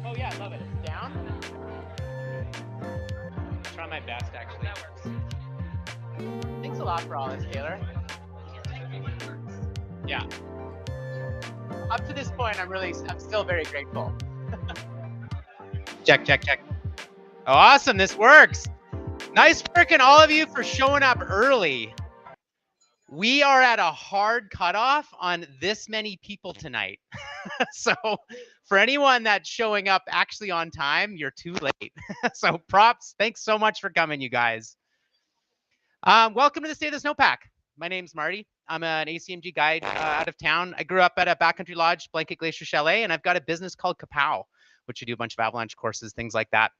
Oh yeah, I love it. It's down. I'll try my best, actually. That works. Thanks a lot for all this, Taylor. Yeah. Up to this point, I'm still very grateful. Check, check, check. Oh, awesome, this works. Nice work, and all of you for showing up early. We are at a hard cutoff on this many people tonight. So for anyone that's showing up actually on time, you're too late. So props. Thanks so much for coming, you guys. Welcome to the State of the Snowpack. My name's Marty. I'm an ACMG guide out of town. I grew up at a backcountry lodge, Blanket Glacier Chalet, and I've got a business called CAPOW, which I do a bunch of avalanche courses, things like that.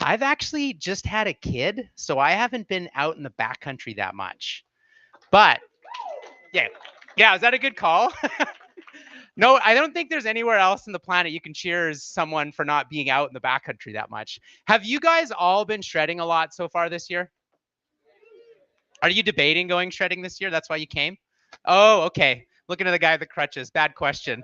I've actually just had a kid, so I haven't been out in the backcountry that much. But yeah, is that a good call? No, I don't think there's anywhere else on the planet you can cheers someone for not being out in the backcountry that much. Have you guys all been shredding a lot so far this year? Are you debating going shredding this year? That's why you came? Oh, okay. Looking at the guy with the crutches. Bad question.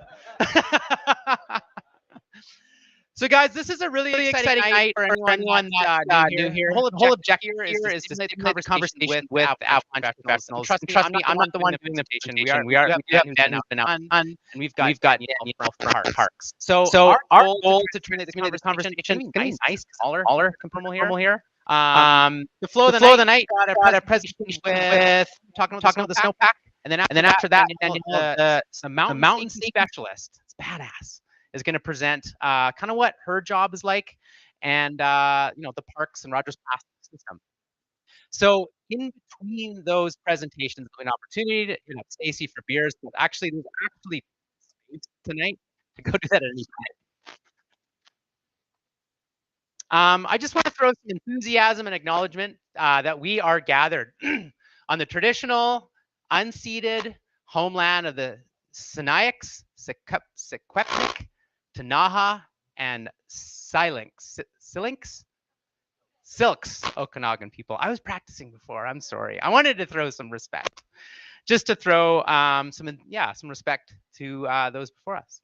So guys, this is a really exciting night for anyone that's new here. The whole objective here is to stimulate the conversation with avalanche professionals. Trust me, I'm not the one doing the presentation. We have Ben and we've got Danyelle from Parks. So our goal is to stimulate the conversation. It's going to be nice, smaller, comfortable here. The flow of the night got a presentation with talking about the snowpack, and then after that, the mountain safety specialist. It's badass. Is going to present kind of what her job is like, and the Parks and Rogers Pass system. So in between those presentations, an opportunity to Stacy for beers. But actually, there's space tonight to go do that at any time. I just want to throw some enthusiasm and acknowledgement that we are gathered on the traditional, unceded homeland of the Sinaiaks, Secwepemc, Tanaha, and Silks Okanagan people. I was practicing before. I'm sorry. I wanted to throw some respect, just to throw some respect to those before us.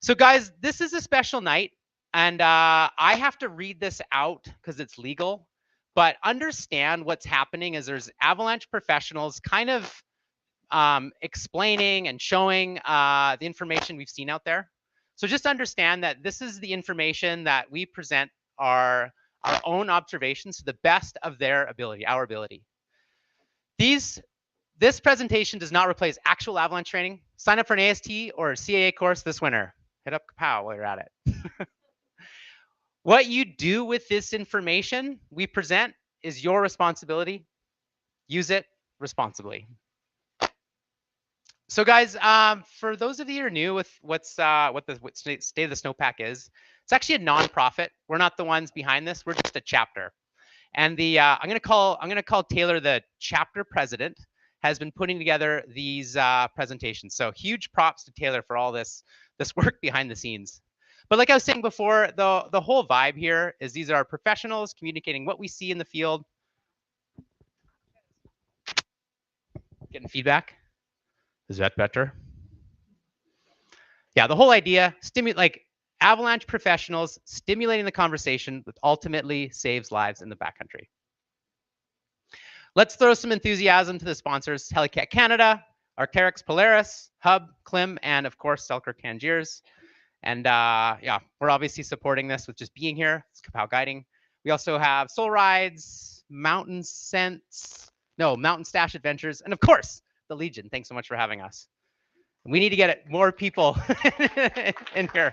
So guys, this is a special night, and I have to read this out because it's legal. But understand what's happening is there's avalanche professionals kind of explaining and showing the information we've seen out there. So just understand that this is the information that we present our own observations to the best of their ability, our ability. This presentation does not replace actual avalanche training. Sign up for an AST or a CAA course this winter. Hit up CAPOW while you're at it. What you do with this information we present is your responsibility. Use it responsibly. So guys, for those of you who are new with what State of the Snowpack is, it's actually a nonprofit. We're not the ones behind this. We're just a chapter. And I'm gonna call Taylor the chapter president, has been putting together these presentations. So huge props to Taylor for all this work behind the scenes. But like I was saying before, the whole vibe here is these are professionals communicating what we see in the field. Getting feedback? Is that better? Yeah, the whole idea, like avalanche professionals stimulating the conversation that ultimately saves lives in the backcountry. Let's throw some enthusiasm to the sponsors: Helicat Canada, Arc'teryx Polaris, Hub, Klim, and of course Selkirk Tangiers. And yeah, we're obviously supporting this with just being here. It's CAPOW guiding. We also have Soul Rides, Mountain Stash Adventures, and of course the Legion. Thanks so much for having us. We need to get more people in here.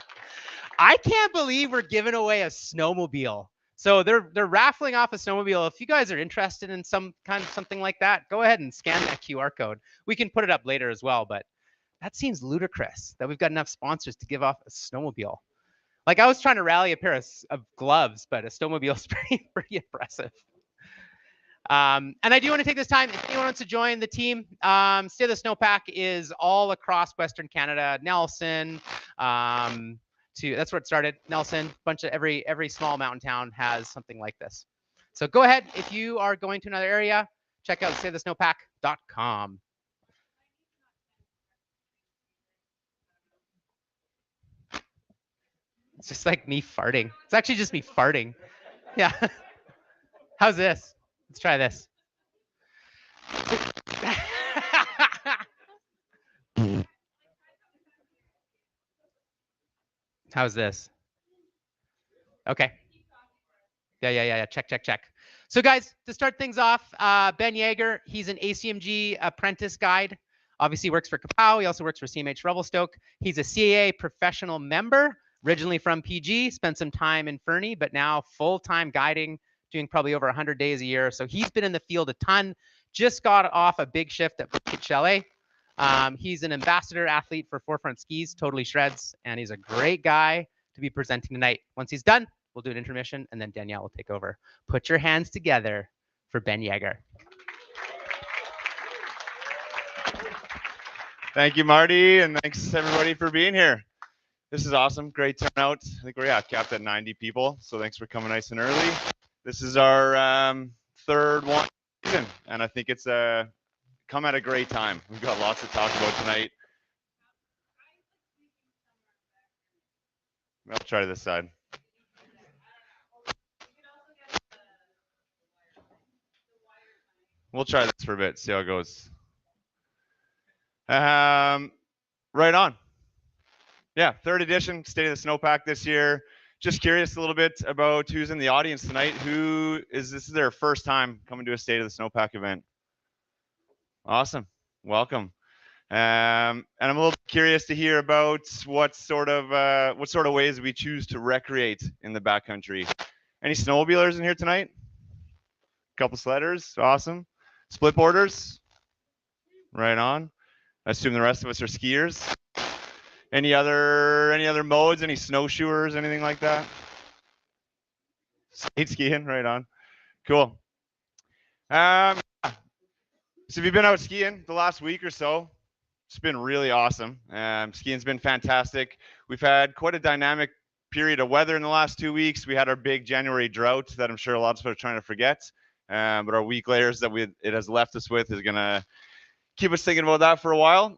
I can't believe we're giving away a snowmobile. So they're raffling off a snowmobile. If you guys are interested in some kind of something like that, go ahead and scan that QR code. We can put it up later as well, but that seems ludicrous that we've got enough sponsors to give off a snowmobile. Like, I was trying to rally a pair of gloves, but a snowmobile is pretty impressive. And I do want to take this time, if anyone wants to join the team, Stay the Snowpack is all across Western Canada, Nelson, that's where it started. Nelson, bunch of every small mountain town has something like this. So go ahead, if you are going to another area, check out staythesnowpack.com. It's just like me farting. It's actually just me farting. Yeah. How's this? Let's try this. How's this? Okay. Yeah. Check. So guys, to start things off, Ben Yeager, he's an ACMG apprentice guide. Obviously works for CAPOW. He also works for CMH Revelstoke. He's a CAA professional member, originally from PG, spent some time in Fernie, but now full-time guiding, doing probably over 100 days a year. So he's been in the field a ton. Just got off a big shift at Bukit Chalet. He's an ambassador athlete for Forefront Skis, totally shreds, and he's a great guy to be presenting tonight. Once he's done, we'll do an intermission, and then Danyelle will take over. Put your hands together for Ben Yeager. Thank you, Marty, and thanks everybody for being here. This is awesome, great turnout. I think we're capped at 90 people, so thanks for coming nice and early. This is our third one season, and I think it's come at a great time. We've got lots to talk about tonight. I'll try to this side. We'll try this for a bit, see how it goes. Right on. Yeah, third edition, State of the Snowpack this year. Just curious a little bit about who's in the audience tonight. This is their first time coming to a State of the Snowpack event? Awesome, welcome. And I'm a little curious to hear about what sort of ways we choose to recreate in the backcountry. Any snowmobilers in here tonight? A couple sledders, awesome. Split boarders, right on. I assume the rest of us are skiers. Any other modes? Any snowshoers? Anything like that? Skate skiing, right on. Cool. So if you've been out skiing the last week or so, it's been really awesome. Skiing's been fantastic. We've had quite a dynamic period of weather in the last 2 weeks. We had our big January drought that I'm sure a lot of people are trying to forget. But our weak layers that it has left us with is gonna keep us thinking about that for a while.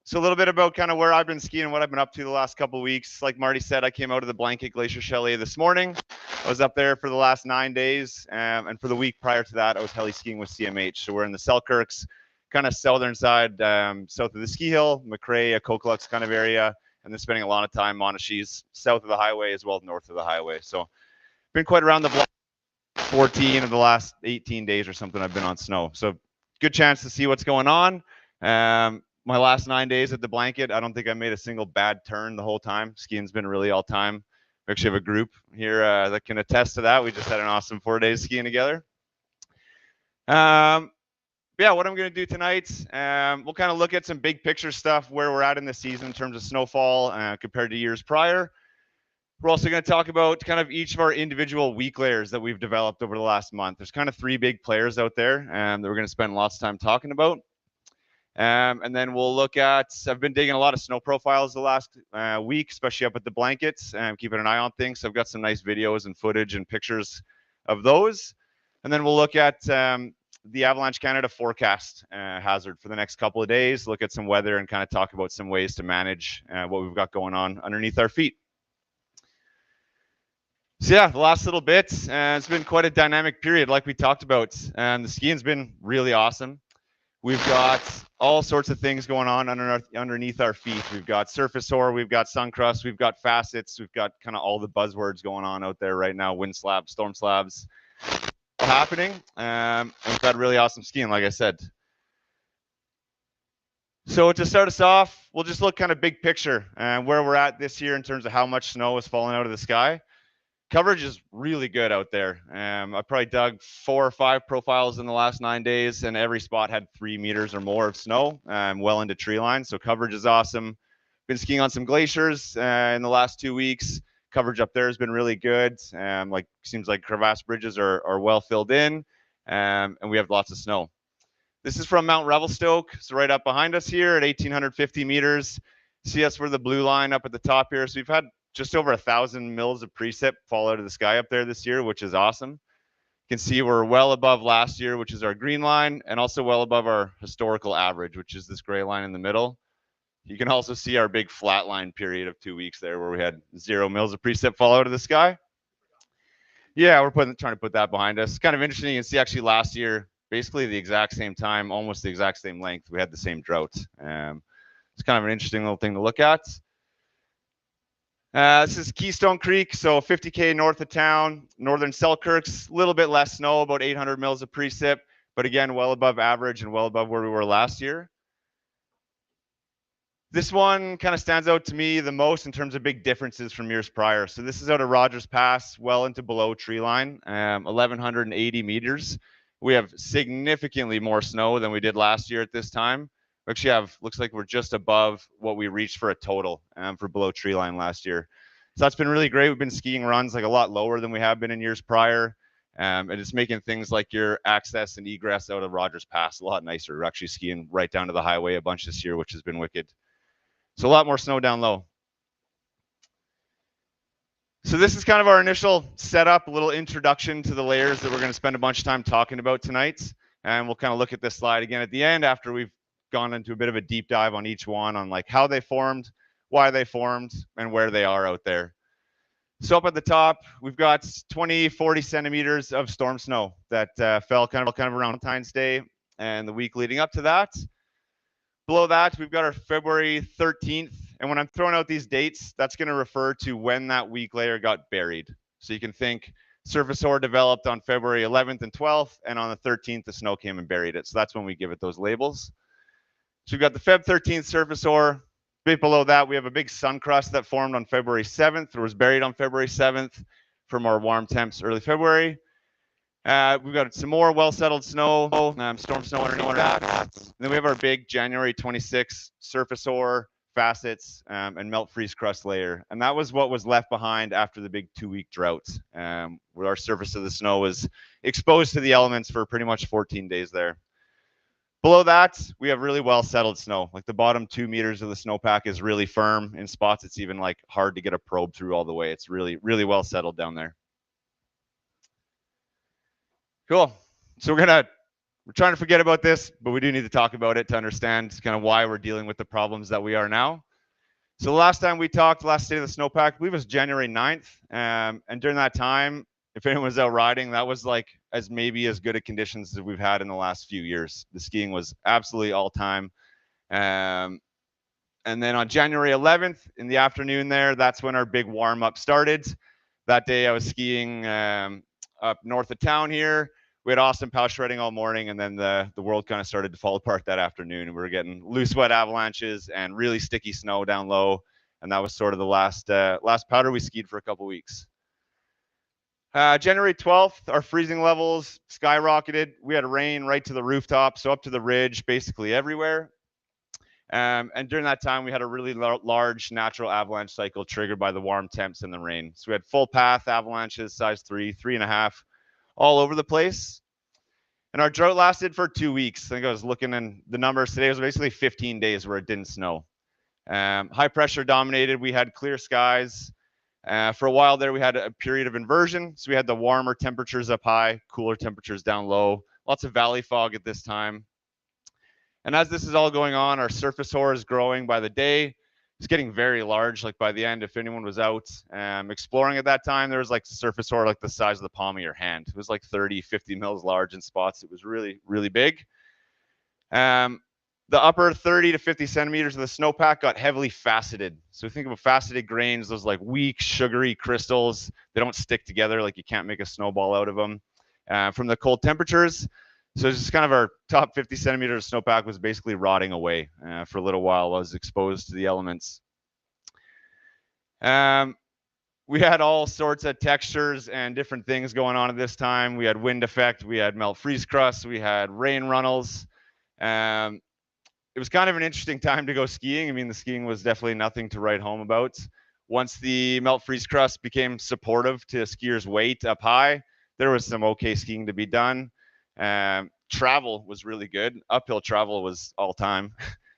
So a little bit about kind of where I've been skiing and what I've been up to the last couple of weeks. Like Marty said, I came out of the Blanket Glacier Chalet this morning. I was up there for the last 9 days. And for the week prior to that, I was heli skiing with CMH. So we're in the Selkirks, kind of southern side, south of the ski hill, McRae, Coquelux kind of area. And then spending a lot of time Monashees, south of the highway as well as north of the highway. So been quite around the block. 14 of the last 18 days or something I've been on snow. So good chance to see what's going on. My last 9 days at the Blanket, I don't think I made a single bad turn the whole time. Skiing's been really all time. We actually have a group here that can attest to that. We just had an awesome 4 days skiing together. Yeah, what I'm going to do tonight, we'll kind of look at some big picture stuff, where we're at in the season in terms of snowfall compared to years prior. We're also going to talk about kind of each of our individual week layers that we've developed over the last month. There's kind of 3 big players out there that we're going to spend lots of time talking about. And then we'll look at, I've been digging a lot of snow profiles the last week, especially up at the blankets, and keeping an eye on things. So I've got some nice videos and footage and pictures of those. And then we'll look at the Avalanche Canada forecast hazard for the next couple of days, look at some weather and kind of talk about some ways to manage what we've got going on underneath our feet. So yeah, the last little bit, it's been quite a dynamic period like we talked about, and the skiing's been really awesome. We've got all sorts of things going on underneath our feet. We've got surface hoar, we've got sun crust, we've got facets, we've got kind of all the buzzwords going on out there right now, wind slabs, storm slabs happening. And we've got really awesome skiing, like I said. So to start us off, we'll just look kind of big picture and where we're at this year in terms of how much snow is falling out of the sky. Coverage is really good out there. I probably dug 4 or 5 profiles in the last 9 days, and every spot had 3 meters or more of snow, well into tree line. So coverage is awesome. Been skiing on some glaciers in the last 2 weeks. Coverage up there has been really good. Seems like crevasse bridges are well filled in, and we have lots of snow. This is from Mount Revelstoke, so right up behind us here at 1,850 meters. See us for the blue line up at the top here. So we've had just over 1,000 mils of precip fall out of the sky up there this year, which is awesome. You can see we're well above last year, which is our green line, and also well above our historical average, which is this gray line in the middle. You can also see our big flat line period of 2 weeks there where we had 0 mils of precip fall out of the sky. Yeah, we're trying to put that behind us. It's kind of interesting. You can see actually last year, basically the exact same time, almost the exact same length, we had the same drought. It's kind of an interesting little thing to look at. This is Keystone Creek, so 50K north of town, northern Selkirks, a little bit less snow, about 800 mils of precip, but again, well above average and well above where we were last year. This one kind of stands out to me the most in terms of big differences from years prior. So this is out of Rogers Pass, well into below tree line, 1,180 meters. We have significantly more snow than we did last year at this time. We actually have, looks like we're just above what we reached for a total for below tree line last year. So that's been really great. We've been skiing runs like a lot lower than we have been in years prior. And it's making things like your access and egress out of Rogers Pass a lot nicer. We're actually skiing right down to the highway a bunch this year, which has been wicked. So a lot more snow down low. So this is kind of our initial setup, a little introduction to the layers that we're going to spend a bunch of time talking about tonight. And we'll kind of look at this slide again at the end after we've gone into a bit of a deep dive on each one on like how they formed, why they formed, and where they are out there. So up at the top, we've got 20, 40 centimeters of storm snow that fell kind of around Valentine's Day and the week leading up to that. Below that, we've got our February 13th. And when I'm throwing out these dates, that's going to refer to when that week layer got buried. So you can think surface hoar developed on February 11th and 12th, and on the 13th, the snow came and buried it. So that's when we give it those labels. So we've got the Feb 13th surface hoar. A bit below that, we have a big sun crust that formed on February 7th, or was buried on February 7th from our warm temps early February. We've got some more well-settled snow, storm snow underneath that. And then we have our big January 26th surface hoar, facets, and melt freeze crust layer. And that was what was left behind after the big 2-week drought, where our surface of the snow was exposed to the elements for pretty much 14 days there. Below that, we have really well-settled snow. Like the bottom 2 meters of the snowpack is really firm. In spots, it's even like hard to get a probe through all the way. It's really, really well-settled down there. Cool. So we're trying to forget about this, but we do need to talk about it to understand kind of why we're dealing with the problems that we are now. So the last time we talked, last day of the snowpack, I believe it was January 9th. And during that time, if anyone was out riding, that was like maybe as good a conditions as we've had in the last few years. The skiing was absolutely all time. And then on January 11th in the afternoon there, that's when our big warm up started. That day I was skiing up north of town here. We had awesome pow shredding all morning, and then the world kind of started to fall apart that afternoon. And we were getting loose, wet avalanches and really sticky snow down low. And that was sort of the last powder we skied for a couple weeks. January 12th, our freezing levels skyrocketed. We had rain right to the rooftop, so up to the ridge, basically everywhere. And during that time, we had a really large natural avalanche cycle triggered by the warm temps and the rain. So we had full path avalanches, size 3, 3.5, all over the place. And our drought lasted for 2 weeks. I think I was looking, and the numbers today was basically 15 days where it didn't snow. High pressure dominated. We had clear skies. For a while there, we had a period of inversion. So we had the warmer temperatures up high, cooler temperatures down low. Lots of valley fog at this time. And as this is all going on, our surface hoar is growing by the day. It's getting very large. Like by the end, if anyone was out exploring at that time, there was like surface hoar like the size of the palm of your hand. It was like 30, 50 mils large in spots. It was really, really big. The upper 30 to 50 centimeters of the snowpack got heavily faceted. So think of faceted grains, those like weak, sugary crystals. They don't stick together, like you can't make a snowball out of them from the cold temperatures. So it's just kind of our top 50 centimeters of snowpack was basically rotting away for a little while. I was exposed to the elements. We had all sorts of textures and different things going on at this time. We had wind effect, we had melt freeze crust, we had rain runnels. It was kind of an interesting time to go skiing. I mean, the skiing was definitely nothing to write home about. Once the melt freeze crust became supportive to skiers' weight up high, there was some okay skiing to be done. Travel was really good. Uphill travel was all time.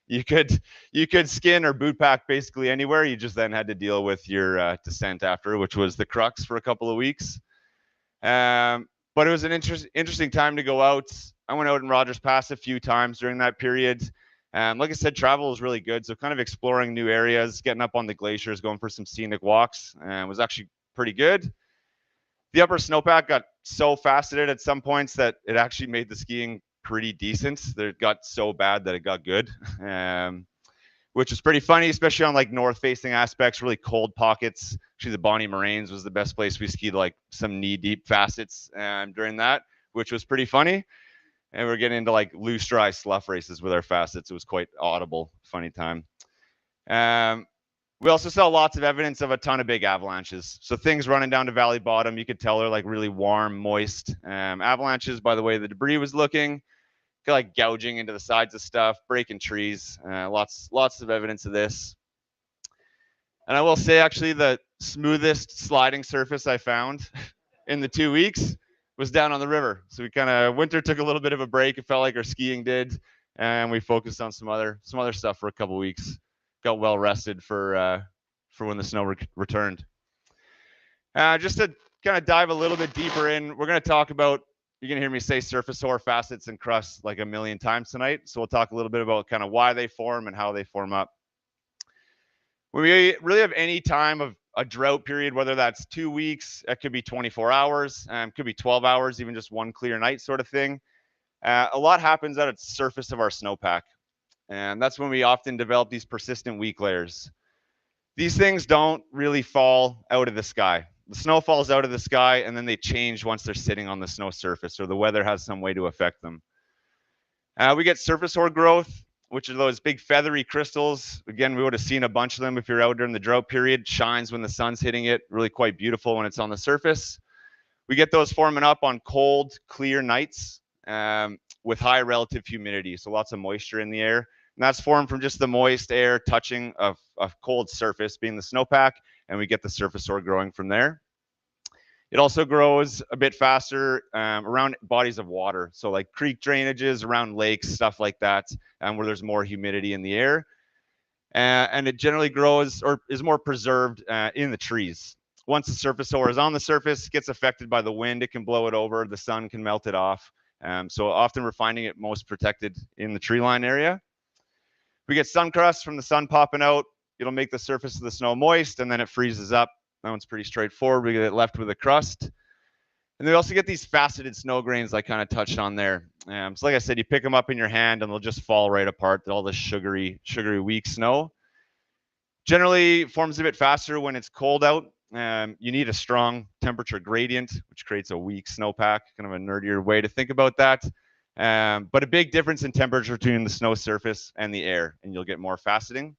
You could skin or boot pack basically anywhere. You just then had to deal with your descent after, which was the crux for a couple of weeks. But it was an interesting time to go out. I went out in Rogers Pass a few times during that period. Like I said, travel was really good. So kind of exploring new areas, getting up on the glaciers, going for some scenic walks, was actually pretty good. The upper snowpack got so faceted at some points that it actually made the skiing pretty decent. That it got so bad that it got good, which was pretty funny, especially on like north-facing aspects, really cold pockets. Actually, the Bonnie Moraines was the best place we skied, like some knee-deep facets during that, which was pretty funny. And we're getting into like loose, dry slough races with our facets. It was quite audible, funny time. We also saw lots of evidence of a ton of big avalanches. So things running down to valley bottom, you could tell they're like really warm, moist avalanches by the way the debris was looking, like gouging into the sides of stuff, breaking trees. Lots of evidence of this. And I will say, actually, the smoothest sliding surface I found in the 2 weeks was down on the river. So we kind of winter took a little bit of a break. It felt like our skiing did, and we focused on some other stuff for a couple of weeks. Got well rested for when the snow returned. Just to kind of dive a little bit deeper in, we're going to talk about. You're going to hear me say surface hoar, facets, and crusts like a million times tonight. So we'll talk a little bit about kind of why they form and how they form up. When we really have any time of a drought period, whether that's 2 weeks, it could be 24 hours, could be 12 hours, even just one clear night sort of thing. A lot happens at the surface of our snowpack. And that's when we often develop these persistent weak layers. These things don't really fall out of the sky. The snow falls out of the sky and then they change once they're sitting on the snow surface or the weather has some way to affect them. We get surface hoar growth, which are those big feathery crystals. Again, we would have seen a bunch of them if you're out during the drought period. Shines when the sun's hitting it, really quite beautiful when it's on the surface. We get those forming up on cold, clear nights with high relative humidity, so lots of moisture in the air. And that's formed from just the moist air touching a cold surface, being the snowpack, and we get the surface hoar growing from there. It also grows a bit faster around bodies of water, so like creek drainages, around lakes, stuff like that, where there's more humidity in the air. And it generally grows or is more preserved in the trees. Once the surface hoar is on the surface, gets affected by the wind, it can blow it over, the sun can melt it off. So often we're finding it most protected in the tree line area. We get sun crust from the sun popping out. It'll make the surface of the snow moist, and then it freezes up. That one's pretty straightforward. We get left with a crust. And then we also get these faceted snow grains I kind of touched on there. So like I said, you pick them up in your hand and they'll just fall right apart. All this sugary, weak snow. Generally forms a bit faster when it's cold out. You need a strong temperature gradient, which creates a weak snowpack, kind of a nerdier way to think about that. But a big difference in temperature between the snow surface and the air, and you'll get more faceting.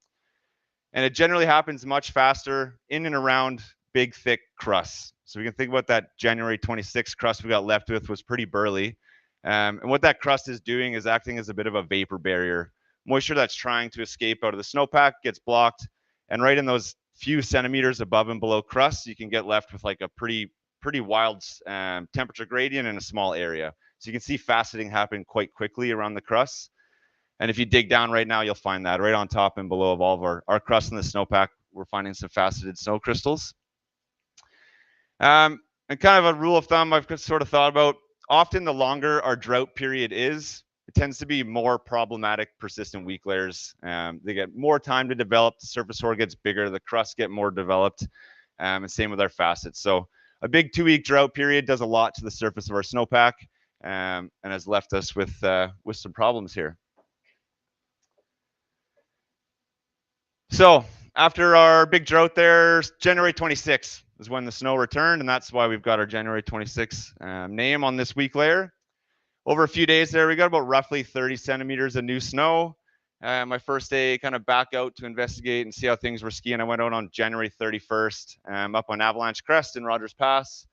And it generally happens much faster in and around big, thick crusts. So we can think about that January 26th crust we got left with was pretty burly. And what that crust is doing is acting as a bit of a vapor barrier moisture that's trying to escape out of the snowpack gets blocked, and right in those few centimeters above and below crust, you can get left with like a pretty wild temperature gradient in a small area. So you can see faceting happen quite quickly around the crust. And if you dig down right now, you'll find that right on top and below of all of our crust in the snowpack, we're finding some faceted snow crystals. And kind of a rule of thumb I've sort of thought about, often the longer our drought period is, it tends to be more problematic persistent weak layers. They get more time to develop, the surface ore gets bigger, the crusts get more developed, and same with our facets. So a big 2-week drought period does a lot to the surface of our snowpack, and has left us with some problems here. So after our big drought there, January 26th is when the snow returned, and that's why we've got our January 26th name on this weak layer. Over a few days there, we got about roughly 30 centimeters of new snow. My first day kind of back out to investigate and see how things were skiing. I went out on January 31st up on Avalanche Crest in Rogers Pass.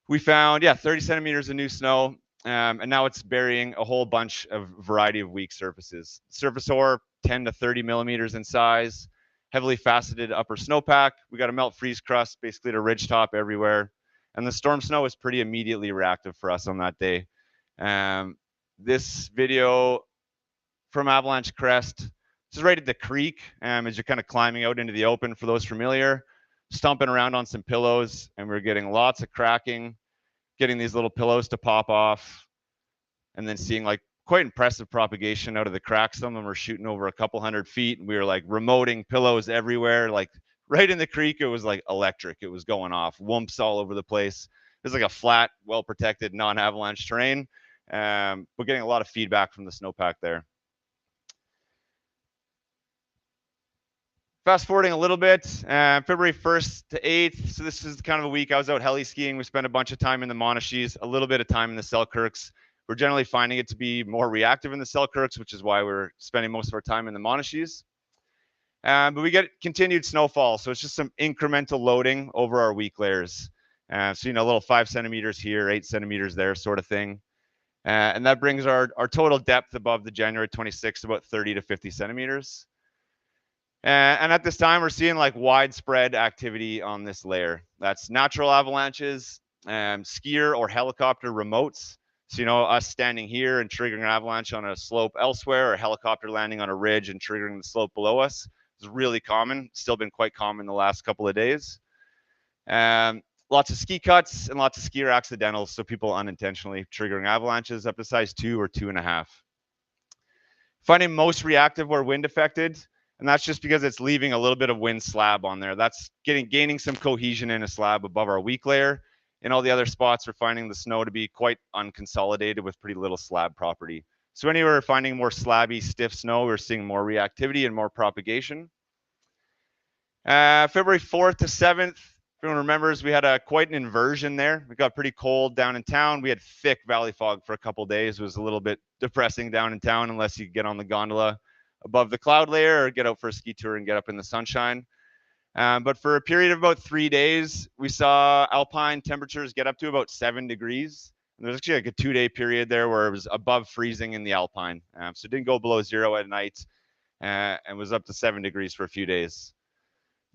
We found, 30 centimeters of new snow, and now it's burying a whole bunch of variety of weak surfaces. Surface ore, 10 to 30 millimeters in size, heavily faceted upper snowpack. We got a melt freeze crust basically to ridge top everywhere. And the storm snow was pretty immediately reactive for us on that day. This video from Avalanche Crest, this is right at the creek as you're kind of climbing out into the open for those familiar, stomping around on some pillows, and we're getting lots of cracking, getting these little pillows to pop off, and then seeing like quite impressive propagation out of the cracks. Some of them were shooting over a couple 100 feet, and we were like remoting pillows everywhere. Like right in the creek, it was like electric. It was going off, whoops all over the place. It was like a flat, well-protected, non-avalanche terrain. We're getting a lot of feedback from the snowpack there. Fast forwarding a little bit, February 1st to 8th. So this is kind of a week I was out heli skiing. We spent a bunch of time in the Monashees, a little bit of time in the Selkirks. We're generally finding it to be more reactive in the Selkirks, which is why we're spending most of our time in the Monashees. But we get continued snowfall. So it's just some incremental loading over our weak layers. So, a little 5 centimeters here, 8 centimeters there sort of thing. And that brings our total depth above the January 26th about 30 to 50 centimeters. And at this time, we're seeing like widespread activity on this layer. That's natural avalanches, skier or helicopter remotes. So, us standing here and triggering an avalanche on a slope elsewhere, or a helicopter landing on a ridge and triggering the slope below us is really common. Still been quite common the last couple of days. Lots of ski cuts and lots of skier accidentals. So people unintentionally triggering avalanches up to size 2 or 2.5. Finding most reactive where wind affected. And that's just because it's leaving a little bit of wind slab on there. That's gaining some cohesion in a slab above our weak layer. In all the other spots, we're finding the snow to be quite unconsolidated with pretty little slab property. So anywhere we're finding more slabby, stiff snow, we're seeing more reactivity and more propagation. February 4th to 7th, if everyone remembers, we had quite an inversion there. We got pretty cold down in town. We had thick valley fog for a couple of days. It was a little bit depressing down in town unless you get on the gondola above the cloud layer or get out for a ski tour and get up in the sunshine. But for a period of about 3 days, we saw alpine temperatures get up to about 7 degrees. And there was actually like a 2-day period there where it was above freezing in the alpine. So it didn't go below 0 at night and was up to 7 degrees for a few days.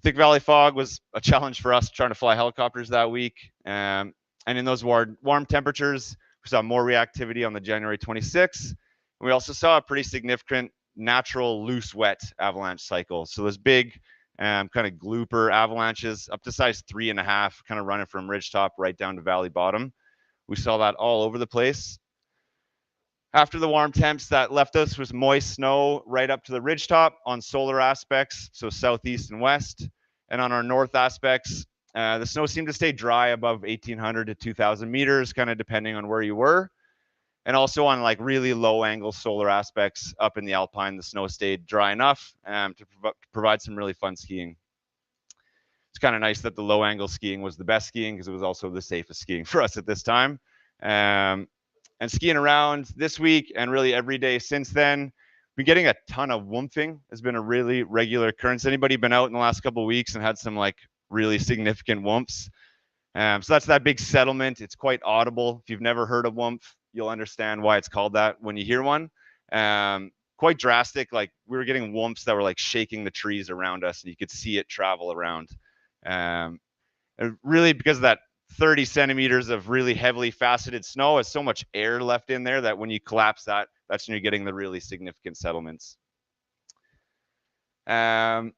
Thick valley fog was a challenge for us trying to fly helicopters that week. And in those warm temperatures, we saw more reactivity on the January 26th. And we also saw a pretty significant natural loose wet avalanche cycle. So those big kind of glooper avalanches up to size 3.5, kind of running from ridgetop right down to valley bottom. We saw that all over the place. After the warm temps, that left us with moist snow right up to the ridgetop on solar aspects, so southeast and west. And on our north aspects, the snow seemed to stay dry above 1,800 to 2,000 meters, kind of depending on where you were. And also on like really low angle solar aspects up in the alpine, the snow stayed dry enough to provide some really fun skiing. It's kind of nice that the low angle skiing was the best skiing because it was also the safest skiing for us at this time. And skiing around this week and really every day since then, been getting a ton of whoomping. Has been a really regular occurrence. Anybody been out in the last couple of weeks and had some like really significant whoops? So that's that big settlement. It's quite audible. If you've never heard a whoomp, you'll understand why it's called that when you hear one. Quite quite drastic. Like we were getting whoops that were like shaking the trees around us, and you could see it travel around. And really because of that 30 centimeters of really heavily faceted snow, has so much air left in there that when you collapse that, that's when you're getting the really significant settlements. Yeah,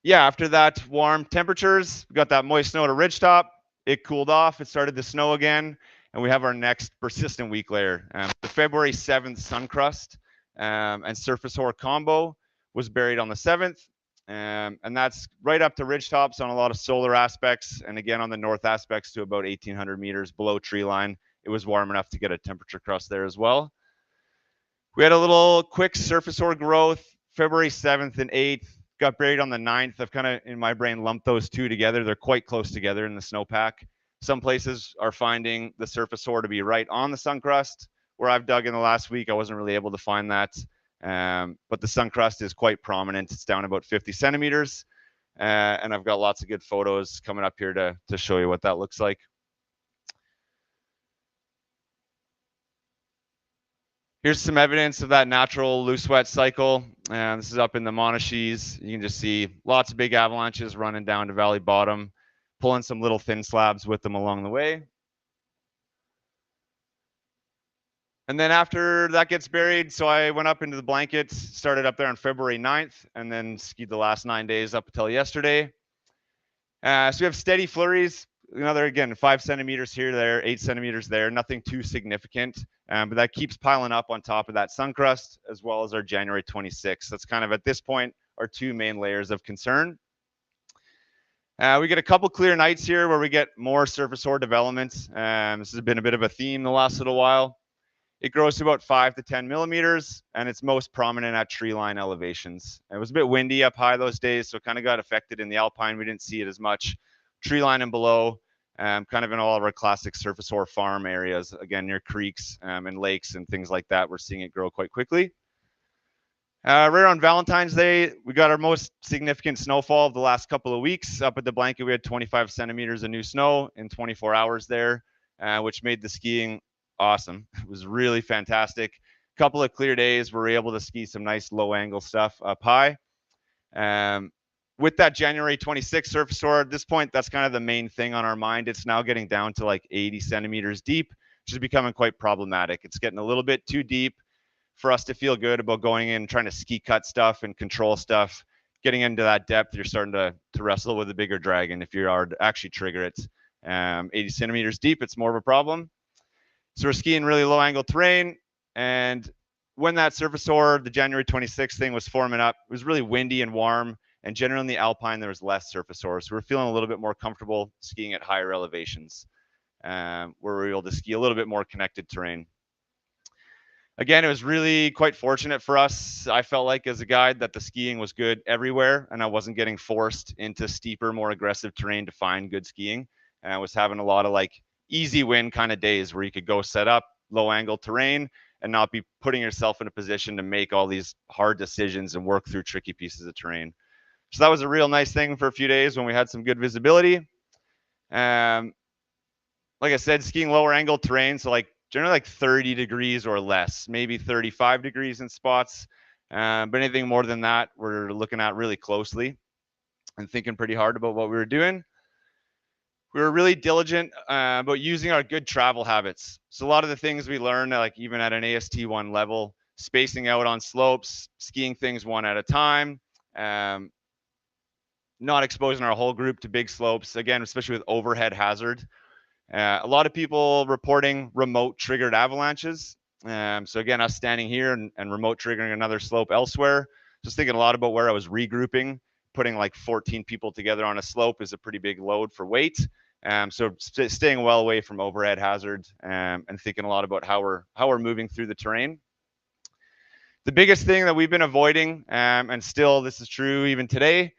after that warm temperatures, we got that moist snow to ridgetop. It cooled off. It started to snow again, and we have our next persistent weak layer. The February 7th sun crust and surface hoar combo was buried on the 7th, and that's right up to ridgetops on a lot of solar aspects, and again on the north aspects to about 1,800 meters below tree line. It was warm enough to get a temperature crust there as well. We had a little quick surface hoar growth February 7th and 8th. Got buried on the 9th. I've kind of, in my brain, lumped those two together. They're quite close together in the snowpack. Some places are finding the surface hoar to be right on the sun crust. Where I've dug in the last week, I wasn't really able to find that. But the sun crust is quite prominent. It's down about 50 centimeters. And I've got lots of good photos coming up here to show you what that looks like. Here's some evidence of that natural loose wet cycle. And this is up in the Monashees. You can just see lots of big avalanches running down to valley bottom, pulling some little thin slabs with them along the way. And then after that gets buried, so I went up into the blankets, started up there on February 9th, and then skied the last 9 days up until yesterday. So we have steady flurries. Another, again, 5 centimeters here, there, 8 centimeters there, nothing too significant. But that keeps piling up on top of that sun crust, as well as our January 26th. That's kind of, at this point, our two main layers of concern. We get a couple clear nights here where we get more surface hoar development. This has been a bit of a theme the last little while. It grows to about 5 to 10 millimeters, and it's most prominent at tree line elevations. It was a bit windy up high those days, so it kind of got affected in the alpine. We didn't see it as much. Tree line and below, kind of in all of our classic surface hoar farm areas, again, near creeks and lakes and things like that, we're seeing it grow quite quickly. Right on Valentine's Day, we got our most significant snowfall of the last couple of weeks. Up at the blanket, we had 25 centimeters of new snow in 24 hours there, which made the skiing awesome. It was really fantastic. Couple of clear days, we were able to ski some nice low angle stuff up high. With that January 26th surface hoar, at this point, that's kind of the main thing on our mind. It's now getting down to like 80 centimeters deep, which is becoming quite problematic. It's getting a little bit too deep for us to feel good about going in and trying to ski cut stuff and control stuff. Getting into that depth, you're starting to wrestle with a bigger dragon if you are to actually trigger it. 80 centimeters deep, it's more of a problem. So we're skiing really low angle terrain, and when that surface hoar, the January 26th thing was forming up, it was really windy and warm, and generally in the alpine there was less surface hoar, so we're feeling a little bit more comfortable skiing at higher elevations, where we're able to ski a little bit more connected terrain. Again, it was really quite fortunate for us. I felt like as a guide that the skiing was good everywhere, and I wasn't getting forced into steeper, more aggressive terrain to find good skiing. And I was having a lot of like easy win kind of days where you could go set up low angle terrain and not be putting yourself in a position to make all these hard decisions and work through tricky pieces of terrain. So that was a real nice thing for a few days when we had some good visibility. Like I said, skiing lower angle terrain, so like generally like 30 degrees or less, maybe 35 degrees in spots. But anything more than that, we're looking at really closely and thinking pretty hard about what we were doing. We were really diligent about using our good travel habits. So a lot of the things we learned, like even at an AST1 level, spacing out on slopes, skiing things one at a time, not exposing our whole group to big slopes, again, especially with overhead hazard. A lot of people reporting remote triggered avalanches. So again, us standing here and remote triggering another slope elsewhere, just thinking a lot about where I was regrouping. Putting like 14 people together on a slope is a pretty big load for weight. So staying well away from overhead hazard and thinking a lot about how we're moving through the terrain. The biggest thing that we've been avoiding, and still this is true even today,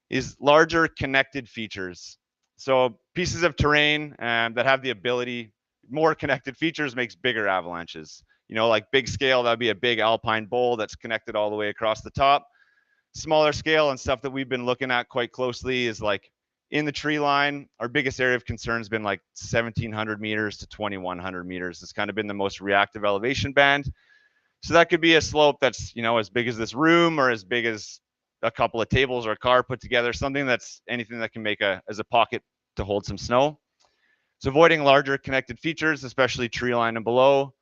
is larger connected features. So pieces of terrain that have the ability, more connected features makes bigger avalanches. You know, like big scale, that'd be a big alpine bowl that's connected all the way across the top. Smaller scale and stuff that we've been looking at quite closely is like in the tree line. Our biggest area of concern has been like 1,700 meters to 2,100 meters. It's kind of been the most reactive elevation band. So that could be a slope that's, you know, as big as this room or as big as a couple of tables or a car put together, something that's anything that can make as a pocket to hold some snow. So avoiding larger connected features, especially tree line and below,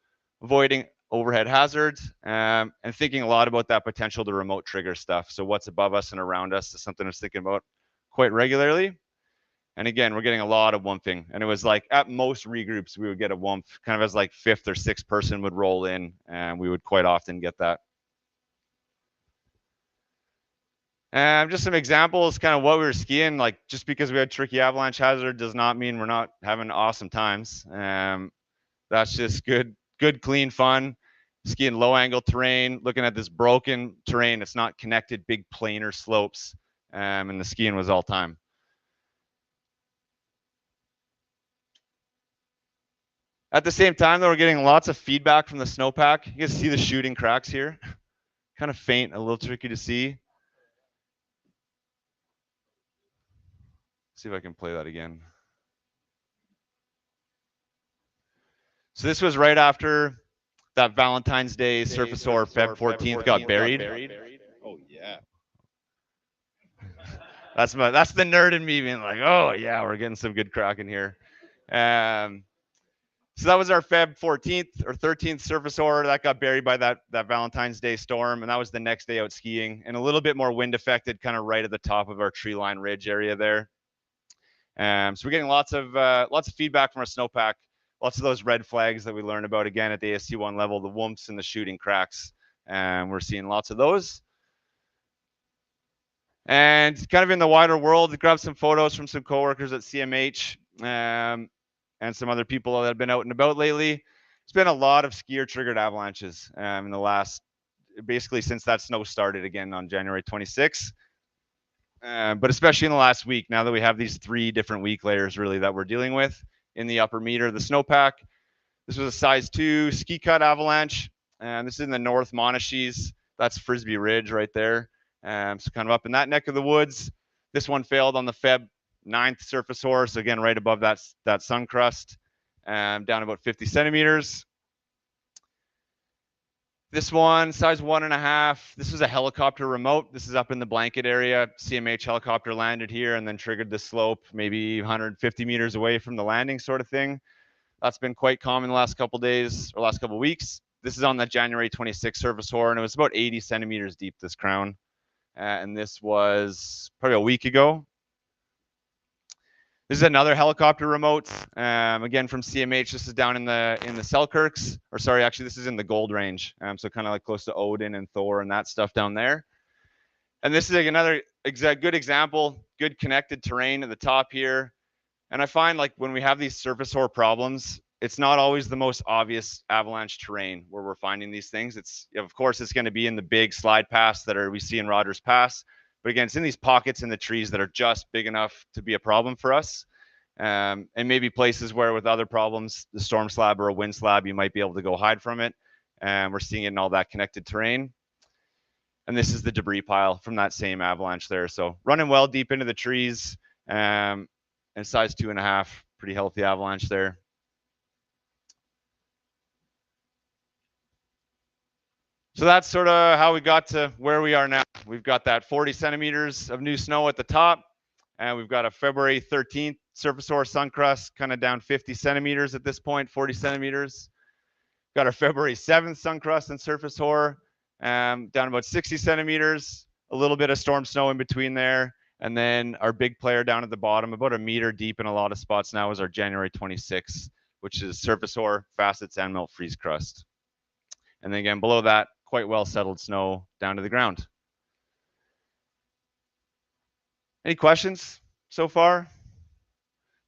avoiding overhead hazards, and thinking a lot about that potential to remote trigger stuff. So what's above us and around us is something I was thinking about quite regularly. And again, we're getting a lot of wumping. And it was like at most regroups, we would get a wump kind of as like fifth or sixth person would roll in, and we would quite often get that. And just some examples, kind of what we were skiing. Like just because we had tricky avalanche hazard does not mean we're not having awesome times. That's just good, clean fun. Skiing low angle terrain, looking at this broken terrain. It's not connected, big planar slopes, and the skiing was all time. At the same time, though, we're getting lots of feedback from the snowpack. You guys see the shooting cracks here? Kind of faint, a little tricky to see. See if I can play that again. So this was right after that Valentine's Day surface ore, Feb 14th, got buried. Oh yeah. That's the nerd in me being like, oh yeah, we're getting some good cracking here. So that was our Feb 14th or 13th surface ore that got buried by that Valentine's Day storm, and that was the next day out skiing, and a little bit more wind affected, kind of right at the top of our tree line ridge area there. So we're getting lots of feedback from our snowpack, lots of those red flags that we learned about again at the AST1 level, the whoops and the shooting cracks, and we're seeing lots of those. And kind of in the wider world, grabbed some photos from some coworkers at CMH. And some other people that have been out and about lately. It's been a lot of skier triggered avalanches in the last, basically since that snow started again on January 26th. But especially in the last week, now that we have these 3 different week layers really that we're dealing with in the upper meter of the snowpack. This was a size 2 ski cut avalanche, and this is in the North Monashees. That's Frisbee Ridge right there. So kind of up in that neck of the woods. This one failed on the Feb 9th surface ore, so again right above that sun crust, down about 50 centimeters. This one, size 1.5. This is a helicopter remote. This is up in the blanket area. CMH helicopter landed here and then triggered the slope, maybe 150 meters away from the landing, sort of thing. That's been quite common the last couple days or last couple weeks. This is on the January 26th surface ore, and it was about 80 centimeters deep, this crown. And this was probably a week ago. This is another helicopter remote, again from CMH. This is down in the Selkirks, or sorry, actually this is in the Gold Range, so kind of like close to Odin and Thor and that stuff down there. And this is like another good example, good connected terrain at the top here. And I find like when we have these surface ore problems, it's not always the most obvious avalanche terrain where we're finding these things. It's, of course, it's going to be in the big slide paths that we see in Rogers Pass. But again, it's in these pockets in the trees that are just big enough to be a problem for us. And maybe places where with other problems, the storm slab or a wind slab, you might be able to go hide from it. And we're seeing it in all that connected terrain. And this is the debris pile from that same avalanche there. So running well deep into the trees, and size 2.5, pretty healthy avalanche there. So that's sort of how we got to where we are now. We've got that 40 centimeters of new snow at the top, and we've got a February 13th surface ore sun crust, kind of down 50 centimeters at this point, 40 centimeters. Got our February 7th sun crust and surface ore, down about 60 centimeters, a little bit of storm snow in between there. And then our big player down at the bottom, about a meter deep in a lot of spots now, is our January 26th, which is surface ore, facets, and melt freeze crust. And then again, below that, quite well settled snow down to the ground. Any questions so far?